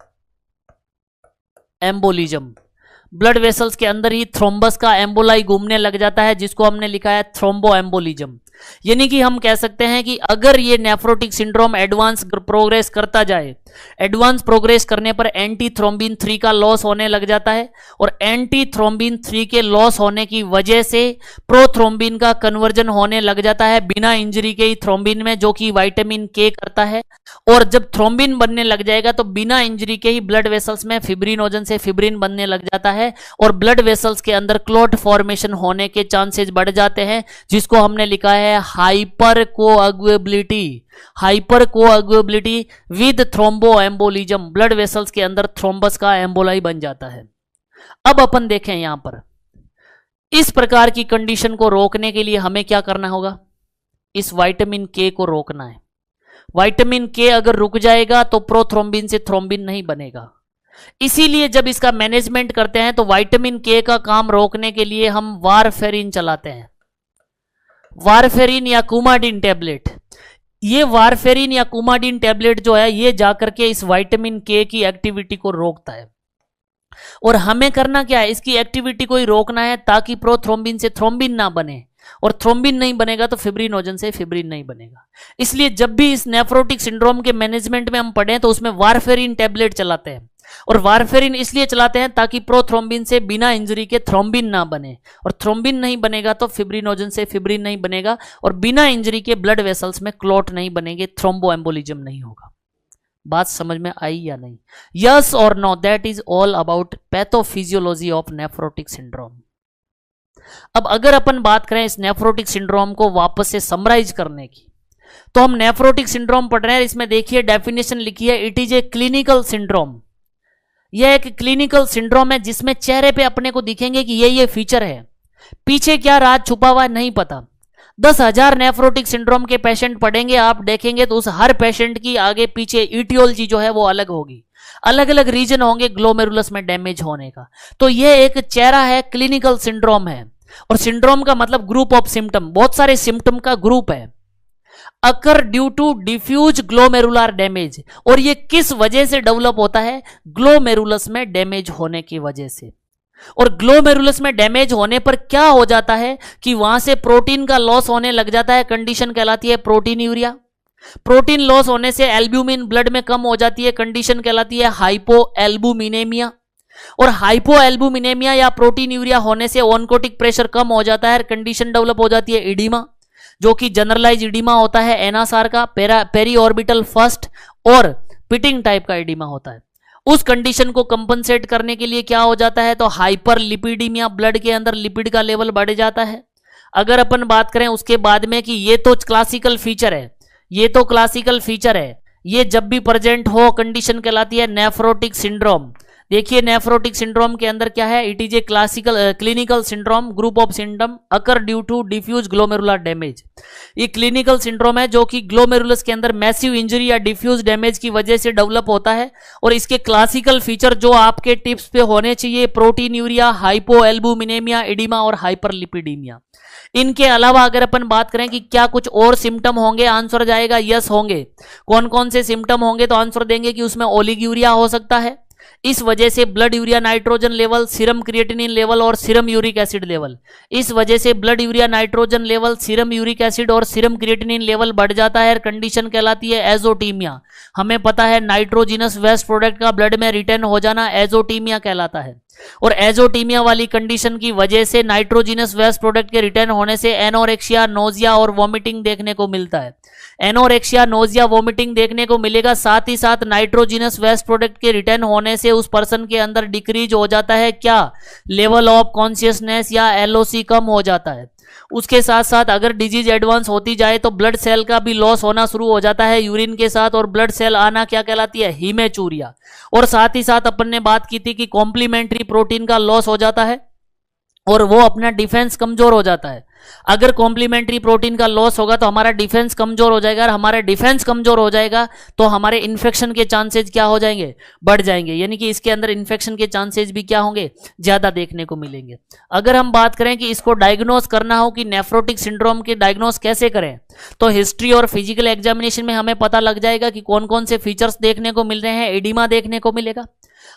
blood vessels के अंदर ही थ्रोम्बस का एम्बोलाई घूमने लग जाता है, जिसको हमने लिखा है थ्रोम्बोएम्बोलिज्म। यानी कि हम कह सकते हैं कि अगर ये नेफ्रोटिक सिंड्रोम एडवांस प्रोग्रेस करता जाए, एडवांस प्रोग्रेस करने पर एंटी थ्रोम्बिन 3 का लॉस होने लग जाता है, और एंटी थ्रोम्बिन 3 के लॉस होने की वजह से प्रोथ्रोम्बिन का कन्वर्जन होने लग जाता है बिना इंजरी के ही थ्रोम्बिन में, जो कि विटामिन के करता है। और जब थ्रोम्बिन बनने लग जाएगा तो बिना इंजरी के ही ब्लड वेसल्स में फिब्रिनोजन से फिब्रिन बनने लग जाता है, और ब्लड वेसल्स के अंदर क्लॉट फॉर्मेशन होने के चांसेस बढ़ जाते हैं, जिसको हमने लिखा है hypercoagulability. Hypercoagulability with thromboembolism, blood vessels के अंदर थ्रोम्बस का एम्बोलाई बन जाता है। अब अपन देखें यहां पर, इस प्रकार की कंडीशन को रोकने के लिए हमें क्या करना होगा, इस विटामिन के को रोकना है। विटामिन के अगर रुक जाएगा तो प्रोथ्रोम्बिन से थ्रोम्बिन नहीं बनेगा। इसीलिए जब इसका मैनेजमेंट करते हैं तो विटामिन के का काम रोकने के लिए हम वारफेरिन चलाते हैं, वारफेरिन या कुमाडिन टैबलेट। ये वारफेरिन या कुमाडिन टैबलेट जो है ये जाकर के इस विटामिन के की एक्टिविटी को रोकता है। और हमें करना क्या है, इसकी एक्टिविटी को ही रोकना है ताकि प्रोथ्रोम्बिन से थ्रोम्बिन ना बने, और थ्रोम्बिन नहीं बनेगा तो फिब्रिनोजन से फिब्रिन नहीं बनेगा। इसलिए जब भी इस नेफ्रोटिक सिंड्रोम के मैनेजमेंट में हम पढ़ें तो उसमें वारफेरिन टैबलेट चलाते हैं, और वारफेरिन इसलिए चलाते हैं ताकि प्रोथ्रोम्बिन से बिना इंजरी के थ्रोम्बिन ना बने, और थ्रोम्बिन नहीं बनेगा तो फिब्रिनोजन से फिब्रिन नहीं बनेगा, और बिना इंजरी के ब्लड वेसल्स में क्लॉट नहीं बनेंगे, थ्रोम्बोएम्बोलिज्म नहीं होगा। बात समझ में आई या नहीं? यस और no? That is all about pathophysiology of nephrotic syndrome. अब अगर अपन बात करें इस नेफ्रोटिक सिंड्रोम को वापस से समराइज करने की, तो हम नेफ्रोटिक सिंड्रोम पढ़ रहे हैं, इसमें देखिए डेफिनेशन लिखी है, it is a clinical syndrome. यह एक क्लिनिकल सिंड्रोम है जिसमें चेहरे पे अपने को दिखेंगे कि ये फीचर है, पीछे क्या राज छुपा हुआ है नहीं पता। 10,000 नेफ्रोटिक सिंड्रोम के पेशेंट पढ़ेंगे, आप देखेंगे तो उस हर पेशेंट की आगे पीछे इटियोलॉजी जो है वो अलग होगी, अलग अलग रीजन होंगे ग्लोमेरुलस में डैमेज होने का। तो यह एक चेहरा है, क्लिनिकल सिंड्रोम है, और सिंड्रोम का मतलब ग्रुप ऑफ सिम्टम, बहुत सारे सिम्टम का ग्रुप है। Occur due to diffuse glomerular damage, और ये किस वजह से डेवलप होता है? ग्लोमेरुलस में डैमेज होने की वजह से। और ग्लोमेरुलस में डैमेज होने पर क्या हो जाता है कि वहां से प्रोटीन का लॉस होने लग जाता है, कंडीशन कहलाती है प्रोटीन यूरिया। प्रोटीन लॉस होने से एल्ब्यूमिन ब्लड में कम हो जाती है, कंडीशन कहलाती है हाइपोएल्बुमिनेमिया। और हाइपोएल्बुमिनेमिया या प्रोटीन यूरिया होने से ऑनकोटिक प्रेशर कम हो जाता है, कंडीशन डेवलप हो जाती है इडीमा, जो कि जनरलाइज इडीमा होता है एनासार का, पेरी ऑर्बिटल फर्स्ट और पिटिंग टाइप का इडीमा होता है। उस कंडीशन को कंपनसेट करने के लिए क्या हो जाता है? तो हाइपर लिपिडीमिया, ब्लड के अंदर लिपिड का लेवल बढ़ जाता है। अगर अपन बात करें उसके बाद में कि ये तो क्लासिकल फीचर है, ये तो क्लासिकल फीचर है, ये जब भी प्रेजेंट हो कंडीशन कहलाती है नेफ्रोटिक सिंड्रोम। देखिए नेफ्रोटिक सिंड्रोम के अंदर क्या है, it is a clinical syndrome, group of symptom occur due to diffuse glomerular damage. ये क्लिनिकल सिंड्रोम है जो कि ग्लोमेरुलस के अंदर मैसिव इंजरी या डिफ्यूज डैमेज की वजह से डेवलप होता है। और इसके क्लासिकल फीचर जो आपके टिप्स पे होने चाहिए, प्रोटीन यूरिया, हाइपोएल्बुमिनेमिया, एडिमा और हाइपरलिपिडीमिया। इनके अलावा अगर अपन बात करें कि क्या कुछ और सिम्टम होंगे, आंसर जाएगा यस होंगे। कौन कौन से सिम्टम होंगे? तो आंसर देंगे कि उसमें ओलिगूरिया हो सकता है, इस वजह से blood urea nitrogen level, serum creatinine level और सीरम यूरिक एसिड लेवल, इस वजह से blood urea nitrogen level, serum uric acid और सीरम क्रिएटिनिन लेवल बढ़ जाता है। कंडीशन कहलाती है एजोटीमिया। हमें पता है नाइट्रोजिनस वेस्ट प्रोडक्ट का ब्लड में रिटर्न हो जाना एजोटीमिया कहलाता है। और एजोटीमिया वाली कंडीशन की वजह से, नाइट्रोजिनस वेस्ट प्रोडक्ट के रिटर्न होने से एनोरेक्सिया, नोजिया और वोमिटिंग देखने को मिलता है। एनोरेक्सिया, नोजिया, वोमिटिंग देखने को मिलेगा। साथ ही साथ नाइट्रोजिनस वेस्ट प्रोडक्ट के रिटर्न होने से उस पर्सन के अंदर डिक्रीज हो जाता है क्या? लेवल ऑफ कॉन्शियसनेस या एलओसी कम हो जाता है। उसके साथ साथ अगर डिजीज एडवांस होती जाए तो ब्लड सेल का भी लॉस होना शुरू हो जाता है यूरिन के साथ, और ब्लड सेल आना क्या कहलाती है? हीमेचूरिया। और साथ ही साथ अपन ने बात की थी कि कॉम्प्लीमेंट्री प्रोटीन का लॉस हो जाता है और वो अपना डिफेंस कमजोर हो जाता है। अगर कॉम्प्लीमेंट्री प्रोटीन का लॉस होगा तो हमारा डिफेंस कमजोर हो जाएगा, और हमारा डिफेंस कमजोर हो जाएगा तो हमारे इन्फेक्शन के चांसेस क्या हो जाएंगे? बढ़ जाएंगे। यानी कि इसके अंदर इन्फेक्शन के चांसेस भी क्या होंगे? ज्यादा देखने को मिलेंगे। अगर हम बात करें कि इसको डायग्नोस करना हो कि नेफ्रोटिक सिंड्रोम के डायग्नोस कैसे करें, तो हिस्ट्री और फिजिकल एग्जामिनेशन में हमें पता लग जाएगा कि कौन कौन से फीचर्स देखने को मिल रहे हैं। एडिमा देखने को मिलेगा।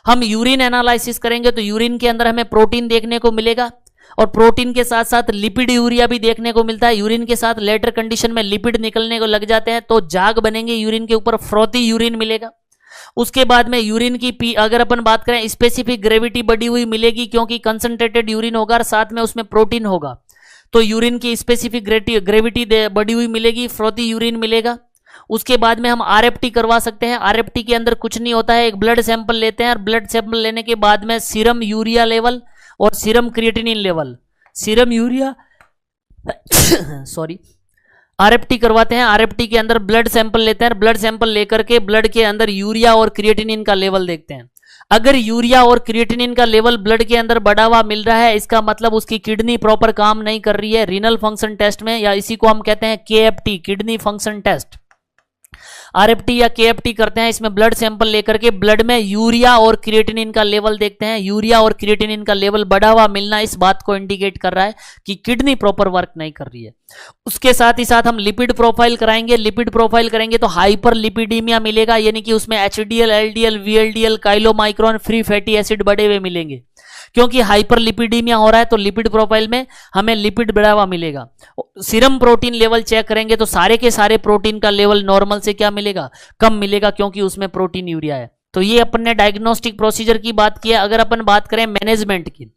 हम यूरिन एनालिसिस करेंगे तो यूरिन के अंदर हमें प्रोटीन देखने को मिलेगा, और प्रोटीन के साथ साथ लिपिड यूरिया भी देखने को मिलता है। यूरिन के साथ लेटर कंडीशन में लिपिड निकलने को लग जाते हैं तो जाग बनेंगे यूरिन के ऊपर, फ्रोथी यूरिन मिलेगा। उसके बाद में यूरिन की अगर अपन बात करें स्पेसिफिक ग्रेविटी बढ़ी हुई मिलेगी, क्योंकि कंसंट्रेटेड यूरिन होगा और साथ में उसमें प्रोटीन होगा, तो यूरिन की स्पेसिफिक ग्रेविटी बढ़ी हुई मिलेगी, फ्रोथी यूरिन मिलेगा। उसके बाद में हम आरएफटी करवा सकते हैं। आरएफटी के अंदर कुछ नहीं होता है, एक ब्लड सैंपल लेते हैं और ब्लड सैंपल लेने के बाद में सीरम यूरिया लेवल और serum creatinine level, serum urea sorry RFT करवाते हैं। आरएफटी के अंदर ब्लड सैंपल लेते हैं, ब्लड सैंपल लेकर के ब्लड के अंदर यूरिया और क्रिएटिनिन का लेवल देखते हैं। अगर यूरिया और क्रिएटिनिन का लेवल ब्लड के अंदर बढ़ा हुआ मिल रहा है, इसका मतलब उसकी किडनी प्रॉपर काम नहीं कर रही है। रीनल फंक्शन टेस्ट में, या इसी को हम कहते हैं KFT, kidney function test, RFT या केएफटी करते हैं, इसमें ब्लड सैंपल लेकर के ब्लड में यूरिया और क्रिएटिनिन का लेवल देखते हैं। यूरिया और क्रिएटिनिन का लेवल बढ़ा हुआ मिलना इस बात को इंडिकेट कर रहा है कि किडनी प्रॉपर वर्क नहीं कर रही है। उसके साथ ही साथ हम लिपिड प्रोफाइल कराएंगे। लिपिड प्रोफाइल करेंगे तो हाइपर लिपिडीमिया मिलेगा, यानी कि उसमें HDL, LDL, VLDL, chylomicron, free fatty acid बढ़े हुए मिलेंगे। क्योंकि हाइपर लिपिडीमिया हो रहा है तो लिपिड प्रोफाइल में हमें लिपिड बढ़ा हुआ मिलेगा। सीरम प्रोटीन लेवल चेक करेंगे तो सारे के सारे प्रोटीन का लेवल नॉर्मल से क्या मिलेगा, कम मिलेगा, क्योंकि उसमें प्रोटीन यूरिया है। तो ये अपन ने डायग्नोस्टिक प्रोसीजर की बात की है। अगर अपन बात करें मैनेजमेंट की,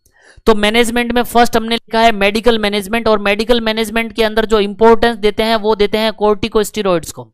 तो मैनेजमेंट में फर्स्ट हमने लिखा है मेडिकल मैनेजमेंट, और मेडिकल मैनेजमेंट के अंदर जो इंपॉर्टेंस देते हैं वो देते हैं कोर्टिकोस्टेरॉइड्स को।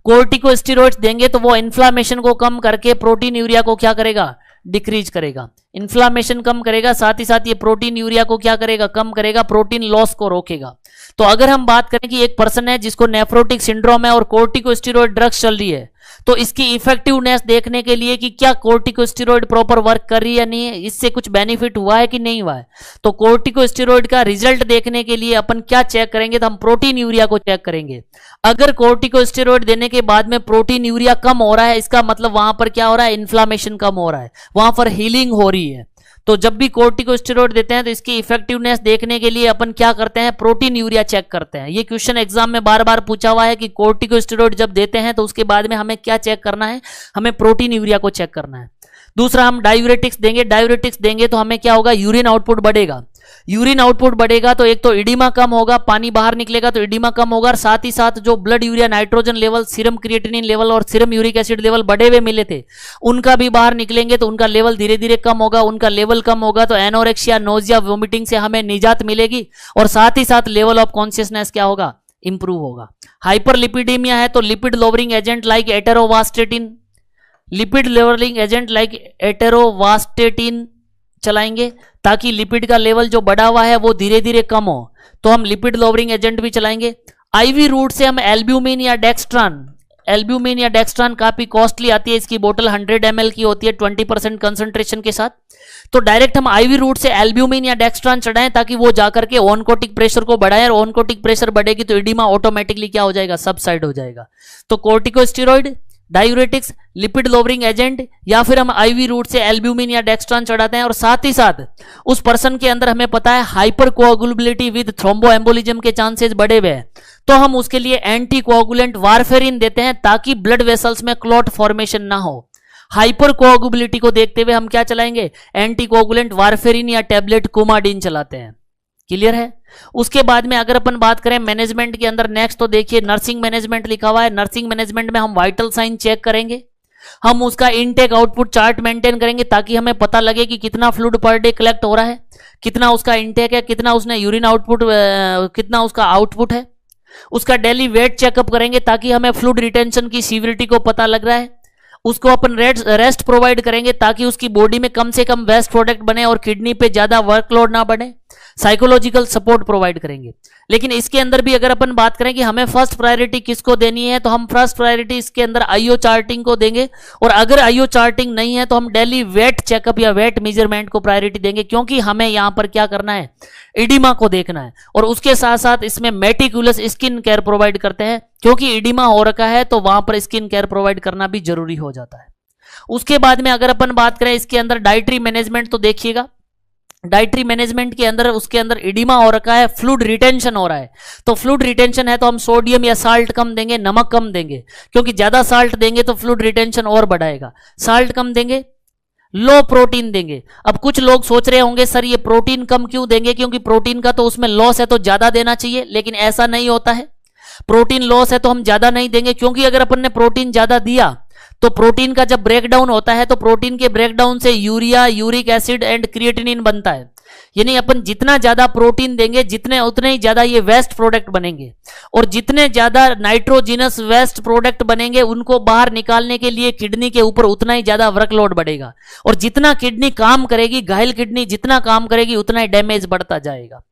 कोर्टिकोस्टेरॉइड्स देंगे तो वो इन्फ्लामेशन को कम करके प्रोटीन यूरिया को क्या करेगा, डिक्रीज करेगा, इन्फ्लामेशन कम करेगा, साथ ही साथ ये प्रोटीन यूरिया को क्या करेगा, कम करेगा, प्रोटीन लॉस को रोकेगा। तो अगर हम बात करें कि एक पर्सन है जिसको नेफ्रोटिक सिंड्रोम है और कोर्टिकोस्टेरॉइड ड्रग्स चल रही है, तो इसकी इफेक्टिवनेस देखने के लिए कि क्या कोर्टिकोस्टेरॉइड प्रॉपर वर्क कर रही है या नहीं है, इससे कुछ बेनिफिट हुआ है कि नहीं हुआ है, तो कोर्टिकोस्टेरॉइड का रिजल्ट देखने के लिए अपन क्या चेक करेंगे, तो हम प्रोटीन यूरिया को चेक करेंगे। अगर कोर्टिकोस्टेरॉइड देने के बाद में प्रोटीन यूरिया कम हो रहा है, इसका मतलब वहां पर क्या हो रहा है, इन्फ्लामेशन कम हो रहा है, वहां पर हीलिंग हो रही है। तो जब भी कोर्टिकोस्टेरॉइड देते हैं तो इसकी इफेक्टिवनेस देखने के लिए अपन क्या करते हैं, प्रोटीन यूरिया चेक करते हैं। ये क्वेश्चन एग्जाम में बार बार पूछा हुआ है कि कोर्टिकोस्टेरॉइड जब देते हैं तो उसके बाद में हमें क्या चेक करना है, हमें प्रोटीन यूरिया को चेक करना है। दूसरा, हम डायूरेटिक्स देंगे। डायूरेटिक्स देंगे तो हमें क्या होगा, यूरिन आउटपुट बढ़ेगा। यूरिन आउटपुट बढ़ेगा तो एक तो इडिमा कम होगा, पानी बाहर निकलेगा तो इडिमा कम होगा, और साथ ही साथ जो blood urea nitrogen level, serum creatinine level और सीरम यूरिक एसिड लेवल बढ़े हुए मिले थे, उनका भी बाहर निकलेंगे तो उनका लेवल धीरे धीरे कम होगा। उनका लेवल कम होगा तो एनोरेक्सिया, नोजिया, वोमिटिंग से हमें निजात मिलेगी, और साथ ही साथ लेवल ऑफ कॉन्शियसनेस क्या होगा, इंप्रूव होगा। हाइपरलिपिडीमिया है तो lipid lowering agent like atorvastatin, lipid lowering agent like atorvastatin चलाएंगे ताकि लिपिड का लेवल जो बढ़ा हुआ है वो धीरे धीरे कम हो, तो हम लिपिड लोअरिंग एजेंट भी चलाएंगे। आईवी रूट से हम एल्ब्यूमिन या डेक्स्ट्रान, एल्ब्यूमिन या डेक्स्ट्रान काफी कॉस्टली आती है, इसकी बोतल 100 ml की होती है 20% कंसंट्रेशन के साथ, तो डायरेक्ट हम आईवी रूट से एल्ब्यूमिन या डेक्स्ट्रान चढ़ाएं ताकि वो जाकर के ओनकोटिक प्रेशर को बढ़ाए, और ओनकोटिक प्रेशर बढ़ेगी तो एडिमा ऑटोमेटिकली क्या हो जाएगा, सबसाइड हो जाएगा। तो corticosteroid, diuretics, lipid lowering agent, या फिर हम आईवी रूट से एल्ब्यूमिन या डेक्स्ट्रान चढ़ाते हैं। और साथ ही साथ उस पर्सन के अंदर हमें पता है हाइपर कोआगुलेबिलिटी विद थ्रोम्बोएम्बोलिज्म के चांसेस बढ़े हुए हैं, तो हम उसके लिए एंटी कोआगुलेंट वारफेरिन देते हैं ताकि ब्लड वेसल्स में क्लॉट फॉर्मेशन ना हो। हाइपर कोआगुलेबिलिटी को देखते हुए हम क्या चलाएंगे, एंटी कोआगुलेंट वारफेरिन या टैबलेट कुमाडीन चलाते हैं। क्लियर है। उसके बाद में अगर अपन बात करें मैनेजमेंट के अंदर, नेक्स्ट तो देखिए नर्सिंग मैनेजमेंट लिखा हुआ है। नर्सिंग मैनेजमेंट में हम वाइटल साइन चेक करेंगे, हम उसका इनटेक आउटपुट चार्ट मेंटेन करेंगे ताकि हमें पता लगे कि कितना फ्लूइड पर डे कलेक्ट हो रहा है, कितना उसका इनटेक है, कितना उसने यूरिन आउटपुट, कितना उसका आउटपुट है। उसका डेली वेट चेकअप करेंगे ताकि हमें फ्लूइड रिटेंशन की सीवियरिटी को पता लग रहा है। उसको अपन रेस्ट प्रोवाइड करेंगे ताकि उसकी बॉडी में कम से कम वेस्ट प्रोडक्ट बने और किडनी पे ज्यादा वर्कलोड ना बने। साइकोलॉजिकल सपोर्ट प्रोवाइड करेंगे। लेकिन इसके अंदर भी अगर अपन बात करें कि हमें फर्स्ट प्रायोरिटी किसको देनी है, तो हम फर्स्ट प्रायोरिटी इसके अंदर आईओ चार्टिंग को देंगे, और अगर आईओ चार्टिंग नहीं है तो हम डेली वेट चेकअप या वेट मेजरमेंट को प्रायोरिटी देंगे, क्योंकि हमें यहां पर क्या करना है, इडिमा को देखना है। और उसके साथ साथ इसमें मेटिकुलस स्किन केयर प्रोवाइड करते हैं, क्योंकि इडिमा हो रखा है तो वहां पर स्किन केयर प्रोवाइड करना भी जरूरी हो जाता है। उसके बाद में अगर अपन बात करें इसके अंदर डाइटरी मैनेजमेंट, तो देखिएगा डाइटरी मैनेजमेंट के अंदर उसके अंदर इडिमा हो रखा है, फ्लूइड रिटेंशन हो रहा है, तो फ्लूइड रिटेंशन है तो हम सोडियम या साल्ट कम देंगे, नमक कम देंगे, क्योंकि ज्यादा साल्ट देंगे तो फ्लूइड रिटेंशन और बढ़ाएगा। साल्ट कम देंगे, लो प्रोटीन देंगे। अब कुछ लोग सोच रहे होंगे सर ये प्रोटीन कम क्यों देंगे, क्योंकि प्रोटीन का तो उसमें लॉस है तो ज्यादा देना चाहिए, लेकिन ऐसा नहीं होता है। प्रोटीन लॉस है तो हम ज्यादा नहीं देंगे, क्योंकि अगर अपन ने प्रोटीन ज्यादा दिया तो प्रोटीन का जब ब्रेकडाउन होता है तो प्रोटीन के ब्रेकडाउन से urea, uric acid and creatinine बनता है। यानी अपन जितना ज्यादा प्रोटीन देंगे जितने उतने ही ज्यादा ये वेस्ट प्रोडक्ट बनेंगे, और जितने ज्यादा नाइट्रोजिनस वेस्ट प्रोडक्ट बनेंगे उनको बाहर निकालने के लिए किडनी के ऊपर उतना ही ज्यादा वर्कलोड बढ़ेगा, और जितना किडनी काम करेगी, घायल किडनी जितना काम करेगी उतना ही डैमेज बढ़ता जाएगा।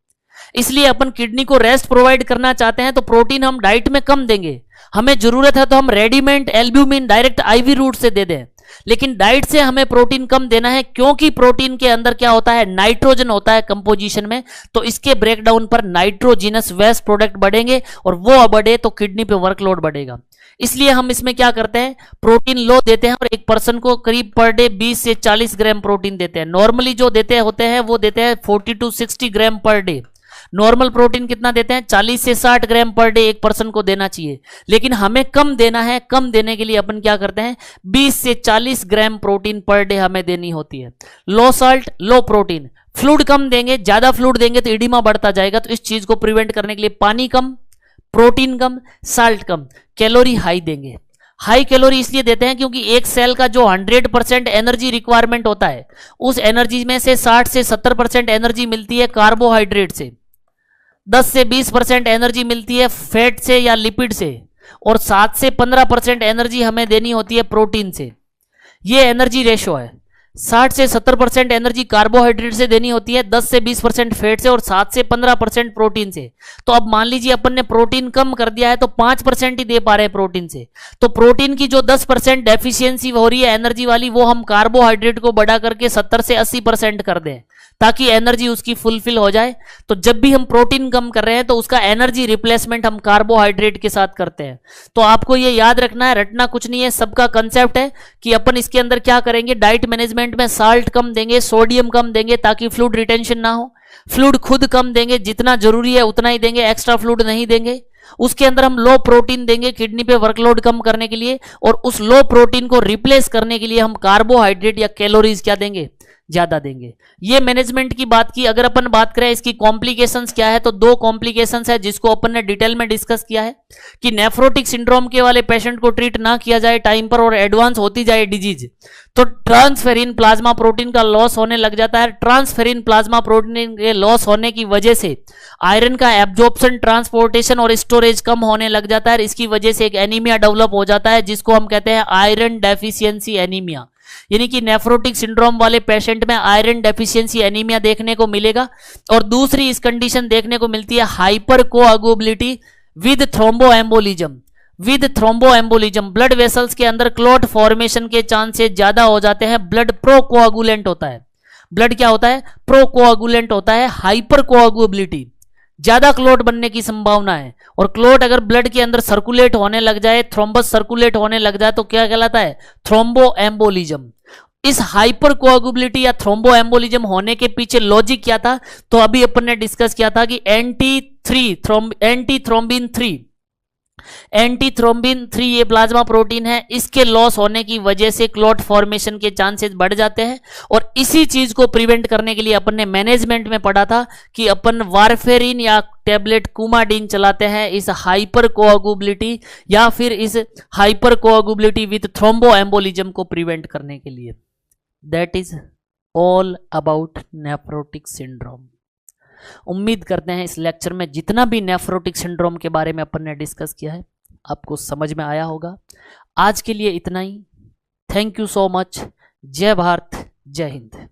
इसलिए अपन किडनी को रेस्ट प्रोवाइड करना चाहते हैं तो प्रोटीन हम डाइट में कम देंगे। हमें जरूरत है तो हम readymade albumin direct IV route से दे दें, लेकिन डाइट से हमें प्रोटीन कम देना है, क्योंकि प्रोटीन के अंदर क्या होता है, नाइट्रोजन होता है कंपोजिशन में, तो इसके ब्रेकडाउन पर नाइट्रोजिनस वेस्ट प्रोडक्ट बढ़ेंगे और वो बढ़े तो किडनी पे वर्कलोड बढ़ेगा। इसलिए हम इसमें क्या करते हैं, प्रोटीन लो देते हैं और एक पर्सन को करीब पर डे 20 से 40 ग्राम प्रोटीन देते हैं। नॉर्मली जो देते होते हैं वो देते हैं 40 to 60 gram per day. Normal protein कितना देते हैं, 40 से 60 ग्राम पर डे एक पर्सन को देना चाहिए, लेकिन हमें कम देना है। कम देने के लिए अपन क्या करते हैं, 20 से 40 ग्राम प्रोटीन पर डे हमें देनी होती है। लो साल्ट लो प्रोटीन, फ्लूइड कम देंगे, ज्यादा फ्लूइड देंगे तो इडिमा बढ़ता जाएगा। तो इस चीज को प्रिवेंट करने के लिए पानी कम, प्रोटीन कम, साल्ट कम, कैलोरी हाई देंगे। हाई कैलोरी इसलिए देते हैं क्योंकि एक सेल का जो 100% एनर्जी रिक्वायरमेंट होता है, उस एनर्जी में से 60 से 70% एनर्जी मिलती है कार्बोहाइड्रेट से, 10 से 20% एनर्जी मिलती है फैट से या लिपिड से, और 7 से 15% एनर्जी हमें देनी होती है प्रोटीन से। ये एनर्जी रेशो है। 60 से 70% एनर्जी कार्बोहाइड्रेट से देनी होती है, 10 से 20% फैट से और 7 से 15% प्रोटीन से। तो अब मान लीजिए अपन ने प्रोटीन कम कर दिया है तो 5% ही दे पा रहे हैं प्रोटीन से, तो प्रोटीन की जो 10% डेफिशिएंसी हो रही है एनर्जी वाली, वो हम कार्बोहाइड्रेट को बढ़ा करके 70 से 80% कर दें ताकि एनर्जी उसकी फुलफिल हो जाए। तो जब भी हम प्रोटीन कम कर रहे हैं तो उसका एनर्जी रिप्लेसमेंट हम कार्बोहाइड्रेट के साथ करते हैं। तो आपको ये याद रखना है, रटना कुछ नहीं है, सबका कंसेप्ट है कि अपन इसके अंदर क्या करेंगे, डाइट मैनेजमेंट में साल्ट कम देंगे, सोडियम कम देंगे ताकि फ्लूइड रिटेंशन ना हो, फ्लूइड खुद कम देंगे, जितना जरूरी है उतना ही देंगे, एक्स्ट्रा फ्लूइड नहीं देंगे। उसके अंदर हम लो प्रोटीन देंगे किडनी पे वर्कलोड कम करने के लिए, और उस लो प्रोटीन को रिप्लेस करने के लिए हम कार्बोहाइड्रेट या कैलोरीज क्या देंगे, ज्यादा देंगे। ये मैनेजमेंट की बात की। अगर अपन बात करें इसकी कॉम्प्लिकेशंस क्या है, तो 2 कॉम्प्लिकेशंस है जिसको अपन ने डिटेल में डिस्कस किया है कि नेफ्रोटिक सिंड्रोम के वाले पेशेंट को ट्रीट ना किया जाए टाइम पर और एडवांस होती जाए डिजीज, तो ट्रांसफेरिन प्लाज्मा प्रोटीन का लॉस होने लग जाता है। ट्रांसफेरिन प्लाज्मा प्रोटीन के लॉस होने की वजह से आयरन का एब्जॉर्प्शन, ट्रांसपोर्टेशन और स्टोरेज कम होने लग जाता है। इसकी वजह से एक एनीमिया डेवलप हो जाता है जिसको हम कहते हैं आयरन डेफिशिएंसी एनीमिया। यानी कि नेफ्रोटिक सिंड्रोम वाले पेशेंट में आयरन डेफिशिएंसी एनीमिया देखने को मिलेगा। और दूसरी इस कंडीशन देखने को मिलती है hypercoagulability with thromboembolism. With thromboembolism blood vessels के अंदर क्लॉट फॉर्मेशन के चांसेस ज्यादा हो जाते हैं। ब्लड प्रोकोआगुलेंट होता है, ब्लड क्या होता है, प्रोकोआगुलेंट होता है। हाइपर कोआगुबिलिटी, ज्यादा क्लॉट बनने की संभावना है, और क्लॉट अगर ब्लड के अंदर सर्कुलेट होने लग जाए, थ्रोम्बस सर्कुलेट होने लग जाए तो क्या कहलाता है, थ्रोम्बोएम्बोलिज्म। इस हाइपर कोआगुबिलिटी या थ्रोम्बोएम्बोलिज्म होने के पीछे लॉजिक क्या था, तो अभी अपन ने डिस्कस किया था कि एंटी थ्रोम्बिन 3 ये प्लाज्मा प्रोटीन है, इसके लॉस होने की वजह से क्लॉट फॉर्मेशन के चांसेस बढ़ जाते हैं। और इसी चीज को प्रिवेंट करने के लिए अपन ने मैनेजमेंट में पढ़ा था कि अपन वारफेरिन या टैबलेट कुमाडीन चलाते हैं इस हाइपर कोआगुबिलिटी या फिर इस हाइपर कोआगुबिलिटी विद थ्रोम्बोएम्बोलिज्म को प्रिवेंट करने के लिए। That is all about nephrotic syndrome. उम्मीद करते हैं इस लेक्चर में जितना भी नेफ्रोटिक सिंड्रोम के बारे में अपन ने डिस्कस किया है आपको समझ में आया होगा। आज के लिए इतना ही। Thank you so much. जय भारत, जय हिंद।